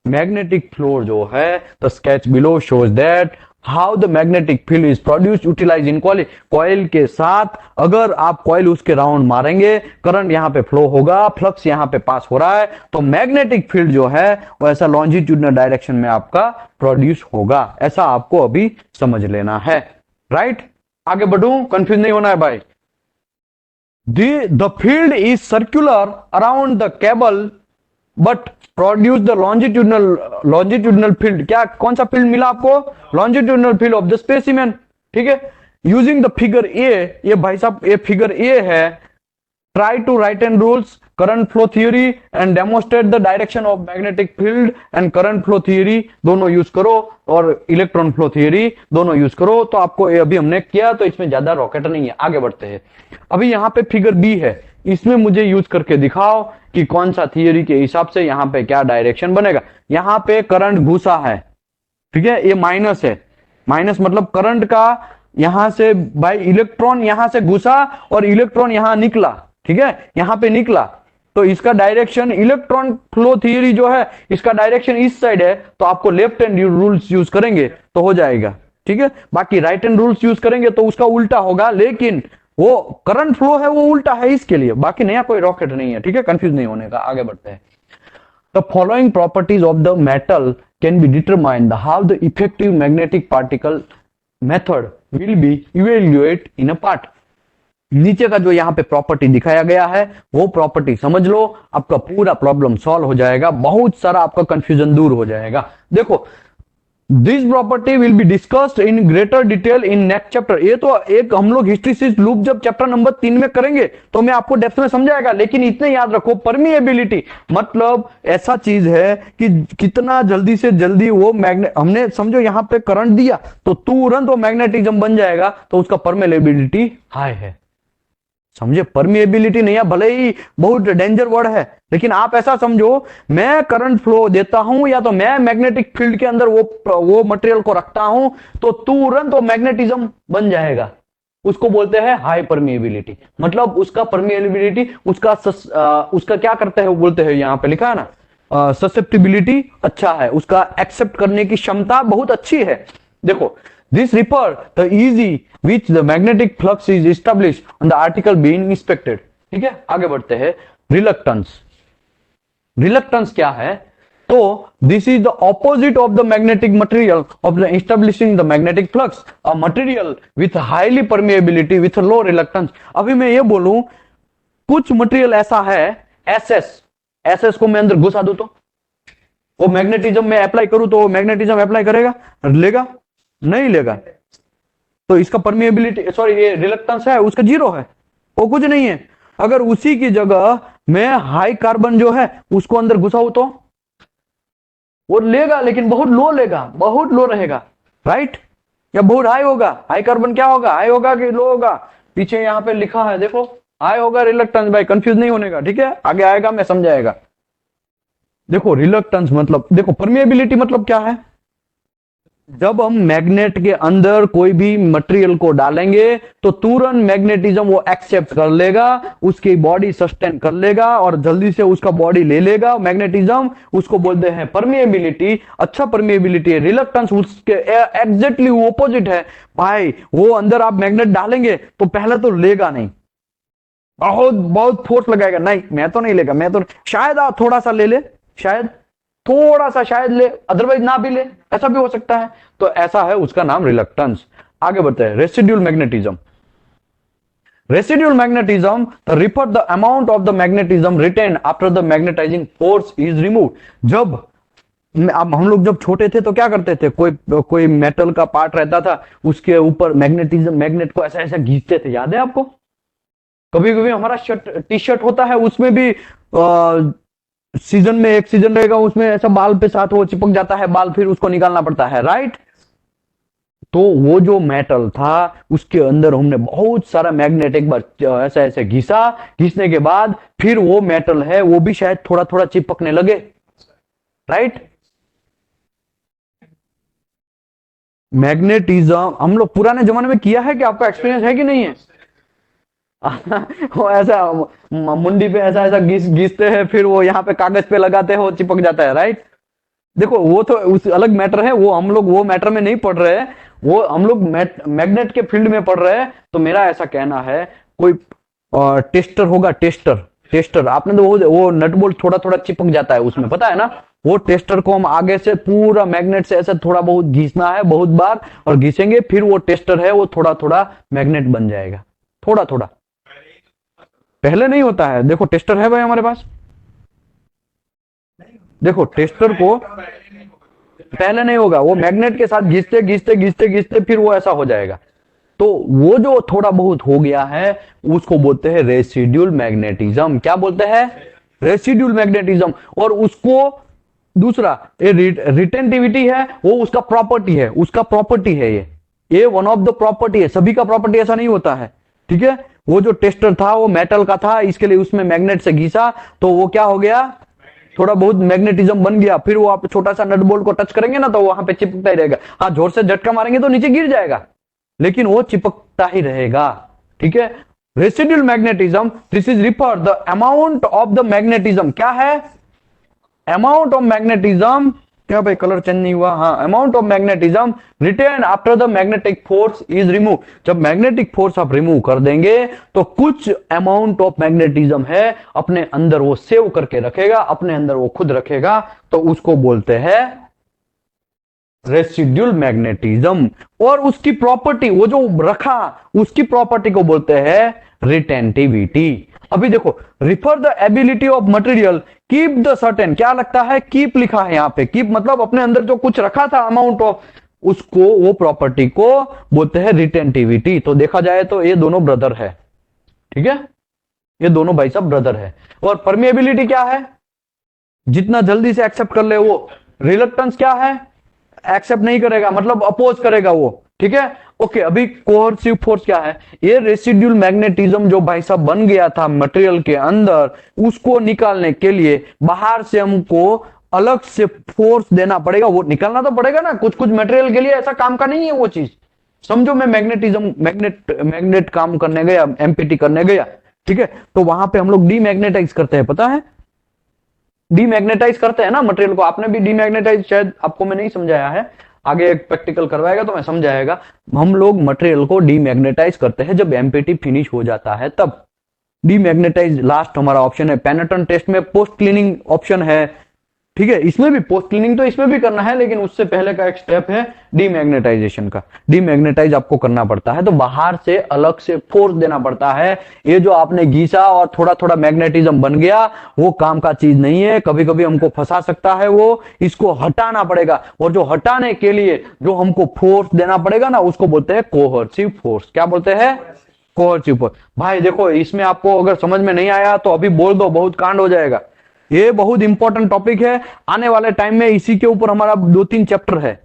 Magnetic flow जो है, the sketch below shows that how the magnetic field is produce utilize in coil. Coil के साथ अगर आप कॉइल उसके round मारेंगे, current यहां पे फ्लो होगा, फ्लक्स यहां पे पास हो रहा है, तो मैग्नेटिक फील्ड जो है वो ऐसा लॉन्जिट्यूडनल डायरेक्शन में आपका प्रोड्यूस होगा। ऐसा आपको अभी समझ लेना है, राइट। आगे बढ़ूं, कंफ्यूज नहीं होना है भाई। The field is circular around the cable but produce the longitudinal field। क्या कौन सा फील्ड मिला आपको? longitudinal field of the specimen, ठीक है। यूजिंग द फिगर ए, ये भाई साहब ये फिगर ए है, try to right hand rules current flow theory and demonstrate the direction of magnetic field and current flow theory दोनों यूज करो, और इलेक्ट्रॉन फ्लो थियरी दोनों यूज करो। तो आपको अभी हमने किया, तो इसमें ज्यादा रॉकेट नहीं है। आगे बढ़ते हैं, अभी यहाँ पे फिगर बी है, इसमें मुझे यूज करके दिखाओ कि कौन सा थियरी के हिसाब से यहाँ पे क्या डायरेक्शन बनेगा। यहाँ पे करंट घुसा है, ठीक है, ये माइनस है, माइनस मतलब करंट का यहां से भाई इलेक्ट्रॉन यहां से घुसा और इलेक्ट्रॉन यहां निकला, ठीक है, यहां पे निकला, तो इसका डायरेक्शन इलेक्ट्रॉन फ्लो थियरी जो है इसका डायरेक्शन इस साइड है, तो आपको लेफ्ट हैंड रूल्स यूज करेंगे तो हो जाएगा, ठीक है। बाकी राइट हैंड रूल्स यूज करेंगे तो उसका उल्टा होगा, लेकिन वो करंट फ्लो है वो उल्टा है इसके लिए, बाकी नया कोई रॉकेट नहीं है, ठीक है, कंफ्यूज नहीं होने का। आगे बढ़ते हैं, the following properties of the metal can be determined how the effective magnetic particle method will be evaluate in a part. नीचे का जो यहाँ पे प्रॉपर्टी दिखाया गया है वो प्रॉपर्टी समझ लो, आपका पूरा प्रॉब्लम सॉल्व हो जाएगा, बहुत सारा आपका कंफ्यूजन दूर हो जाएगा। देखो, this property will be discussed in greater detail in next chapter. ये तो एक हम लोग हिस्ट्री से लूप जब चैप्टर नंबर 3 में करेंगे तो मैं आपको डेप्थ में समझाएगा, लेकिन इतने याद रखो, परमिएबिलिटी मतलब ऐसा चीज है कि कितना जल्दी से जल्दी वो मैग्नेट, हमने समझो यहां पे करंट दिया तो तुरंत वो मैग्नेटिज्म बन जाएगा, तो उसका परमिएबिलिटी हाई है, समझे। परमिएबिलिटी नहीं है, भले ही बहुत डेंजर वर्ड है, लेकिन आप ऐसा समझो, मैं करंट फ्लो देता हूं या तो मैं मैग्नेटिक फील्ड के अंदर वो मटेरियल को रखता हूं तो तुरंत वो मैग्नेटिज्म बन जाएगा, उसको बोलते हैं हाई परमिएबिलिटी। मतलब उसका परमिएबिलिटी उसका क्या करते हैं वो बोलते हैं, यहां पे लिखा है ना, ससेप्टिबिलिटी अच्छा है, उसका एक्सेप्ट करने की क्षमता बहुत अच्छी है। देखो, this refer the easy which the magnetic flux is established on the article being inspected, ठीक है। आगे बढ़ते हैं, रिलक्टेंस। रिलक्टेंस क्या है? तो this is the opposite of the magnetic material of the establishing the magnetic flux, a material with highly permeability with low reluctance. अभी मैं ये बोलूं, कुछ मटेरियल ऐसा है, एसएस को मैं अंदर घुसा दूं तो वो मैग्नेटिज्म में अप्लाई करूं तो मैग्नेटिज्म अप्लाई करेगा, लेगा नहीं लेगा, तो इसका परमिएबिलिटी सॉरी ये रिलक्टेंस है उसका जीरो है, वो कुछ नहीं है। अगर उसी की जगह मैं हाई कार्बन जो है उसको अंदर घुसाऊं तो वो लेगा, लेकिन बहुत लो लेगा, बहुत लो रहेगा, राइट? या बहुत हाई होगा? हाई कार्बन क्या होगा, हाई होगा कि लो होगा? पीछे यहाँ पे लिखा है देखो, हाई होगा रिलक्टेंस भाई, कंफ्यूज नहीं होने का, ठीक है? आगे आएगा मैं समझाएगा। देखो रिलक्टेंस मतलब, देखो परमिएबिलिटी मतलब क्या है? जब हम मैग्नेट के अंदर कोई भी मटेरियल को डालेंगे तो तुरंत मैग्नेटिज्म वो एक्सेप्ट कर लेगा, उसकी बॉडी सस्टेन कर लेगा और जल्दी से उसका बॉडी ले लेगा मैग्नेटिज्म, उसको बोलते हैं परमिएबिलिटी। अच्छा परमिएबिलिटी है। रिलक्टेंस उसके एग्जैक्टली ऑपोजिट है भाई, वो अंदर आप मैग्नेट डालेंगे तो पहले तो लेगा नहीं, बहुत बहुत फोर्स लगाएगा, नहीं मैं तो नहीं लेगा, मैं तो शायद आप थोड़ा सा ले ले, शायद थोड़ा सा शायद ले, अदरवाइज ना भी ले, ऐसा भी हो सकता है। तो ऐसा है, उसका नाम रिलक्टेंस। आगे बढ़ते हैं, residual magnetism. Residual magnetism refer the amount of the magnetism retain after the magnetizing force is remove. जब अब हम लोग जब छोटे थे तो क्या करते थे, कोई मेटल का पार्ट रहता था, उसके ऊपर मैग्नेटिज्म, मैग्नेट को ऐसा ऐसा घींचते थे, याद है आपको? कभी कभी हमारा शर्ट टी शर्ट होता है उसमें भी सीजन में एक सीजन रहेगा उसमें ऐसा बाल पे साथ वो चिपक जाता है बाल, फिर उसको निकालना पड़ता है, राइट? तो वो जो मेटल था उसके अंदर हमने बहुत सारा मैग्नेट एक बार ऐसा ऐसे घिसा, घिसने के बाद फिर वो मेटल है वो भी शायद थोड़ा थोड़ा चिपकने लगे, राइट? मैग्नेटिज्म हम लोग पुराने जमाने में किया है कि आपका एक्सपीरियंस है कि नहीं है? वो ऐसा मुंडी पे ऐसा ऐसा घिसते हैं, फिर वो यहाँ पे कागज पे लगाते हैं, वो चिपक जाता है, राइट? देखो वो तो उस अलग मैटर है, वो हम लोग वो मैटर में नहीं पढ़ रहे हैं, वो हम लोग मैग्नेट के फील्ड में पढ़ रहे हैं। तो मेरा ऐसा कहना है, कोई टेस्टर होगा, टेस्टर, टेस्टर आपने तो वो नट बोल्ट थोड़ा थोड़ा चिपक जाता है उसमें, पता है ना? वो टेस्टर को हम आगे से पूरा मैग्नेट से ऐसे थोड़ा बहुत घिसना है, बहुत बार, और घिसेंगे, फिर वो टेस्टर है वो थोड़ा थोड़ा मैग्नेट बन जाएगा, थोड़ा थोड़ा। पहले नहीं होता है, देखो टेस्टर है भाई हमारे पास, देखो टेस्टर को पहले नहीं होगा, वो मैग्नेट के साथ घिसते घिसते घिसते घिसते फिर वो ऐसा हो जाएगा। तो वो जो थोड़ा बहुत हो गया है उसको बोलते हैं रेसिड्यूल मैग्नेटिज्म। क्या बोलते हैं? Residual magnetism. और उसको दूसरा ये रिटेंटिविटी है, वो उसका प्रॉपर्टी है, उसका प्रॉपर्टी है, ये वन ऑफ द प्रॉपर्टी है, सभी का प्रॉपर्टी ऐसा नहीं होता है, ठीक है? वो जो टेस्टर था वो मेटल का था, इसके लिए उसमें मैग्नेट से घिसा तो वो क्या हो गया, थोड़ा बहुत मैग्नेटिज्म बन गया, फिर वो आप छोटा सा नट बोल्ट को टच करेंगे ना तो वहां पे चिपकता ही रहेगा। हाँ जोर से झटका मारेंगे तो नीचे गिर जाएगा, लेकिन वो चिपकता ही रहेगा, ठीक है? Residual magnetism, this is refer the amount of the magnetism. क्या है? Amount of magnetism. क्या भाई कलर चेंज नहीं हुआ? हाँ, amount of magnetism retain after the magnetic force is remove. जब मैग्नेटिक फोर्स आप रिमूव कर देंगे तो कुछ अमाउंट ऑफ मैग्नेटिज्म है अपने अंदर वो सेव करके रखेगा, अपने अंदर वो खुद रखेगा, तो उसको बोलते हैं रेसिड्यूल मैग्नेटिज्म। और उसकी प्रॉपर्टी, वो जो रखा उसकी प्रॉपर्टी को बोलते हैं रिटेंटिविटी। अभी देखो, refer the ability of material keep the certain. क्या लगता है? कीप लिखा है यहां पे, कीप मतलब अपने अंदर जो कुछ रखा था अमाउंट ऑफ, उसको, वो प्रॉपर्टी को बोलते हैं रिटेंटिविटी। तो देखा जाए तो ये दोनों ब्रदर है, ठीक है? ये दोनों भाई साहब ब्रदर है। और परमिएबिलिटी क्या है? जितना जल्दी से एक्सेप्ट कर ले वो। रिलक्टेंस क्या है? एक्सेप्ट नहीं करेगा, मतलब अपोज करेगा वो, ठीक है? ओके, अभी कोहर्सिव फोर्स क्या है? ये रेसिड्यूल मैग्नेटिज्म जो भाई साहब बन गया था मटेरियल के अंदर, उसको निकालने के लिए बाहर से हमको अलग से फोर्स देना पड़ेगा, वो निकालना तो पड़ेगा ना। कुछ कुछ मटेरियल के लिए ऐसा काम का नहीं है वो चीज। समझो मैं मैग्नेट काम करने गया, एमपीटी करने गया, ठीक है? तो वहां पे हम लोग डीमैग्नेटाइज करते हैं, पता है? डीमैग्नेटाइज करते हैं ना मटेरियल को। आपने भी डीमैग्नेटाइज, शायद आपको मैं नहीं समझाया है, आगे एक प्रैक्टिकल करवाएगा तो मैं समझाएगा। हम लोग मटेरियल को डीमैग्नेटाइज करते हैं जब एमपीटी फिनिश हो जाता है तब। डीमैग्नेटाइज लास्ट हमारा ऑप्शन है। पेनेट्रेंट टेस्ट में पोस्ट क्लीनिंग ऑप्शन है, ठीक है, इसमें भी पोस्ट क्लीनिंग तो इसमें भी करना है, लेकिन उससे पहले का एक स्टेप है डीमैग्नेटाइजेशन का। डीमैग्नेटाइज आपको करना पड़ता है, तो बाहर से अलग से फोर्स देना पड़ता है। ये जो आपने घिसा और थोड़ा थोड़ा मैग्नेटिज्म बन गया, वो काम का चीज नहीं है, कभी कभी हमको फंसा सकता है वो, इसको हटाना पड़ेगा। और जो हटाने के लिए जो हमको फोर्स देना पड़ेगा ना, उसको बोलते हैं कोहर्सिव फोर्स। क्या बोलते हैं? कोहर्सिव फोर्स। भाई देखो, इसमें आपको अगर समझ में नहीं आया तो अभी बोल दो, बहुत कांड हो जाएगा। ये बहुत इंपॉर्टेंट टॉपिक है, आने वाले टाइम में इसी के ऊपर हमारा 2-3 चैप्टर है।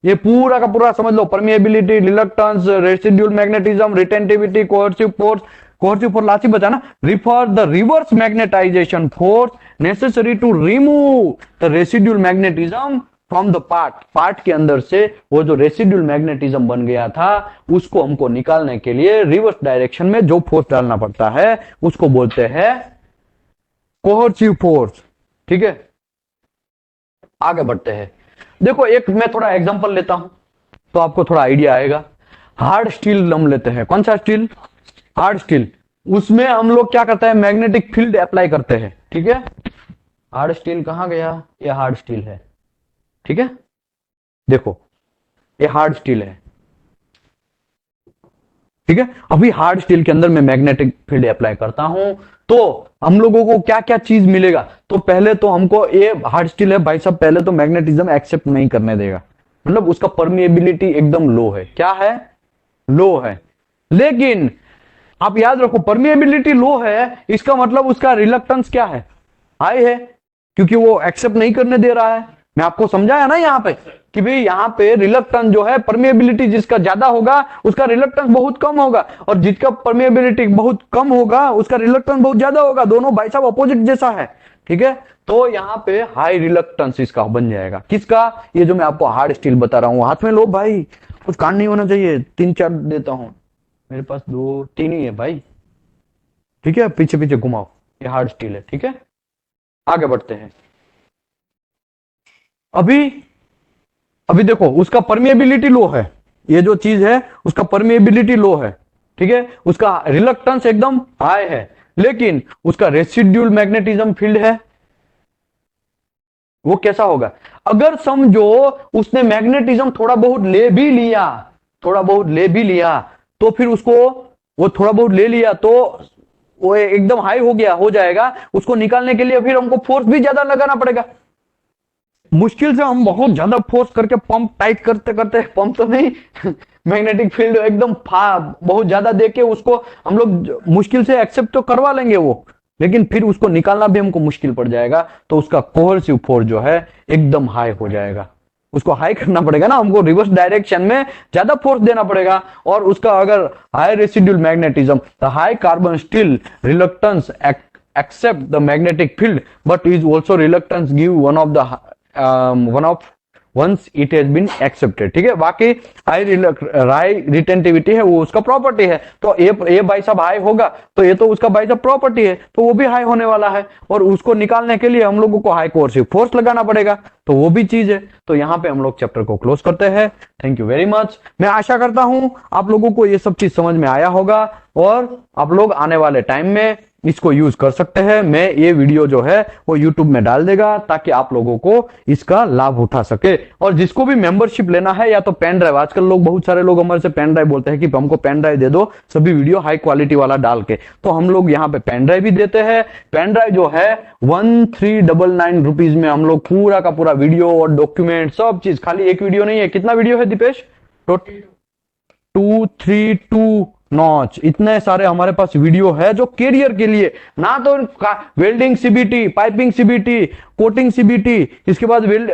ये पूरा का पूरा समझ लो, permeability, reluctance, residual magnetism, retentivity, coercive force. Coercive force last ही बचा ना, refer the reverse magnetization force necessary to remove the residual magnetism from the part के अंदर से वो जो रेसिड्यूल मैग्नेटिज्म बन गया था, उसको हमको निकालने के लिए रिवर्स डायरेक्शन में जो फोर्स डालना पड़ता है, उसको बोलते हैं कोहर्सिव फोर्स। ठीक है, आगे बढ़ते हैं। देखो, एक मैं थोड़ा एग्जांपल लेता हूं तो आपको थोड़ा आइडिया आएगा। हार्ड स्टील हम लेते हैं। कौन सा स्टील? Hard steel. उसमें हम लोग क्या करते हैं? मैग्नेटिक फील्ड अप्लाई करते हैं। ठीक है, हार्ड स्टील कहां गया? ये हार्ड स्टील है। ठीक है, देखो ये हार्ड स्टील है। ठीक है, अभी हार्ड स्टील के अंदर मैं मैग्नेटिक फील्ड अप्लाई करता हूं तो हम लोगों को क्या क्या चीज मिलेगा? तो पहले तो हमको, ये हार्ड स्टील है भाई साहब, पहले तो मैग्नेटिज्म एक्सेप्ट नहीं करने देगा, मतलब उसका परमिएबिलिटी एकदम लो है। क्या है? लो है। लेकिन आप याद रखो, परमिएबिलिटी लो है, इसका मतलब उसका रिलक्टेंस क्या है? हाई है, क्योंकि वो एक्सेप्ट नहीं करने दे रहा है। मैं आपको समझाया ना यहां पे कि भाई यहां पे रिलक्टेंस जो है, परमिएबिलिटी जिसका ज्यादा होगा उसका रिलक्टेंस बहुत कम होगा, और जिसका परमिएबिलिटी बहुत कम होगा उसका रिलक्टेंस बहुत ज्यादा होगा। दोनों भाई साहब अपोजिट जैसा है। ठीक है, तो यहां पे हाई रिलक्टेंस इसका बन जाएगा। किसका? ये जो मैं आपको हार्ड स्टील बता रहा हूं। हाथ में लो भाई, कुछ कांड नहीं होना चाहिए। 3-4 देता हूं, मेरे पास 2-3 ही है भाई। ठीक है, पीछे पीछे घुमाओ, ये हार्ड स्टील है। ठीक है, आगे बढ़ते हैं। अभी अभी देखो, उसका परमिएबिलिटी लो है, ये जो चीज है उसका परमिएबिलिटी लो है। ठीक है, उसका रिलक्टेंस एकदम हाई है, लेकिन उसका रेसिड्यूल मैग्नेटिज्म फील्ड है। वो कैसा होगा? अगर समझो उसने मैग्नेटिज्म थोड़ा बहुत ले भी लिया, थोड़ा बहुत ले भी लिया, तो फिर उसको, वो थोड़ा बहुत ले लिया तो वो एकदम हाई हो गया, हो जाएगा। उसको निकालने के लिए फिर हमको फोर्स भी ज्यादा लगाना पड़ेगा। मुश्किल से हम बहुत ज्यादा फोर्स करके पंप टाइट करते करते, पंप तो नहीं मैग्नेटिक फील्ड एकदम बहुत ज्यादा देके उसको हम लोग मुश्किल से एक्सेप्ट तो करवा लेंगे वो, लेकिन फिर उसको निकालना भी हमको मुश्किल पड़ जाएगा। तो उसका कोहर्सिव फोर्स जो है एकदम हाई हो जाएगा। उसको हाई करना पड़ेगा ना, हमको रिवर्स डायरेक्शन में ज्यादा फोर्स देना पड़ेगा। और उसका अगर high residual magnetism, the high carbon steel reluctance accept the magnetic field but is also reluctance give one of the once it has been accepted। ठीक है, बाकी हाई रिटेंटिविटी है, वो उसका प्रॉपर्टी है। तो ये भाई साहब हाई होगा तो ये तो उसका भाई साहब प्रॉपर्टी है, तो वो भी हाई होने वाला है। और उसको निकालने के लिए हम लोगों को हाई कोर्सिव फोर्स लगाना पड़ेगा, तो वो भी चीज है। तो यहां पे हम लोग चैप्टर को क्लोज करते हैं। Thank you very much. मैं आशा करता हूं आप लोगों को ये सब चीज समझ में आया होगा, और आप लोग आने वाले टाइम में इसको यूज कर सकते हैं। मैं ये वीडियो जो है वो यूट्यूब में डाल देगा ताकि आप लोगों को इसका लाभ उठा सके। और जिसको भी मेंबरशिप लेना है, या तो पेन ड्राइव, आजकल लोग, बहुत सारे लोग हमारे से पेन ड्राइव बोलते हैं कि हमको पेन ड्राइव दे दो सभी वीडियो हाई क्वालिटी वाला डाल के, तो हम लोग यहाँ पे पेन ड्राइव भी देते हैं। पेन ड्राइव जो है 1399 रुपीज में हम लोग पूरा का पूरा वीडियो और डॉक्यूमेंट सब चीज, खाली एक वीडियो नहीं है। कितना वीडियो है दीपेश? 232 नॉच, इतने सारे हमारे पास वीडियो है जो कैरियर के लिए, ना तो welding CBT, piping CBT, coating CBT, इसके बाद वेल्ड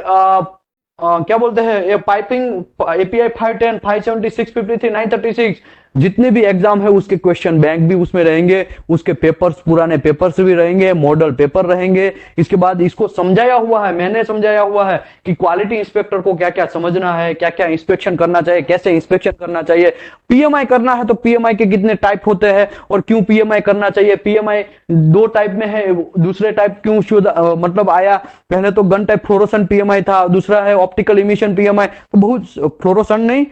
क्या बोलते हैं ये पाइपिंग एपीआई 510, 570, 653, 936, जितने भी एग्जाम है उसके क्वेश्चन बैंक भी उसमें रहेंगे, उसके पेपर्स, पुराने पेपर्स भी रहेंगे, मॉडल पेपर रहेंगे। इसके बाद इसको समझाया हुआ है, मैंने समझाया हुआ है कि क्वालिटी इंस्पेक्टर को क्या क्या समझना है, क्या क्या इंस्पेक्शन करना चाहिए, कैसे इंस्पेक्शन करना चाहिए। पीएमआई करना है तो पीएमआई के कितने टाइप होते हैं और क्यों पीएमआई करना चाहिए। पीएमआई 2 टाइप में है, दूसरे टाइप क्यों मतलब आया? पहले तो गन टाइप फ्लोरोसेंट पीएमआई था, दूसरा है ऑप्टिकल इमिशन पीएमआई। तो बहुत फ्लोरोसेंट नहीं,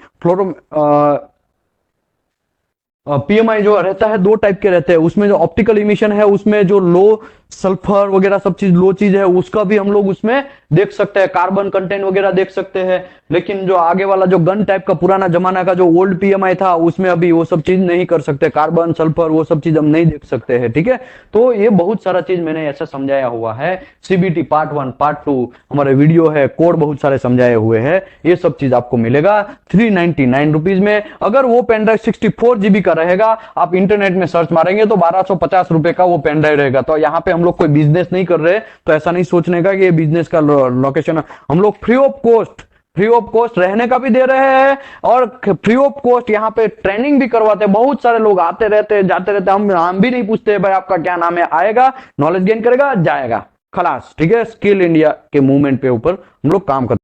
पीएमआई जो रहता है 2 टाइप के रहते हैं। उसमें जो ऑप्टिकल इमिशन है उसमें जो लो सल्फर वगैरह सब चीज लो चीज है, उसका भी हम लोग उसमें देख सकते हैं, कार्बन कंटेंट वगैरह देख सकते हैं। लेकिन जो आगे वाला जो गन टाइप का पुराना जमाना का जो ओल्ड पीएमआई था, उसमें अभी वो सब चीज नहीं कर सकते, कार्बन सल्फर वो सब चीज हम नहीं देख सकते हैं, ठीक है। तो ये बहुत सारा चीज मैंने ऐसा समझाया हुआ है, सीबीटी पार्ट 1 पार्ट 2 हमारे वीडियो है, कोड बहुत सारे समझाए हुए हैं, ये सब चीज आपको मिलेगा 399 रुपीज में। अगर वो पेन ड्राइव 64 जीबी का रहेगा, आप इंटरनेट में सर्च मारेंगे तो 1250 रुपए का वो पेन ड्राइव रहेगा। तो यहाँ पे हम लोग कोई बिजनेस नहीं कर रहे, तो ऐसा नहीं सोचने का कि ये बिजनेस का लोकेशन, हम लोग फ्री ऑफ कॉस्ट रहने का भी दे रहे हैं, और फ्री ऑफ कॉस्ट यहाँ पे ट्रेनिंग भी करवाते हैं। बहुत सारे लोग आते रहते हैं, जाते रहते हैं, हम नाम भी नहीं पूछते भाई आपका क्या नाम है, आएगा नॉलेज गेन करेगा जाएगा, खलास, ठीक है। स्किल इंडिया के मूवमेंट पे ऊपर हम लोग काम करते हैं।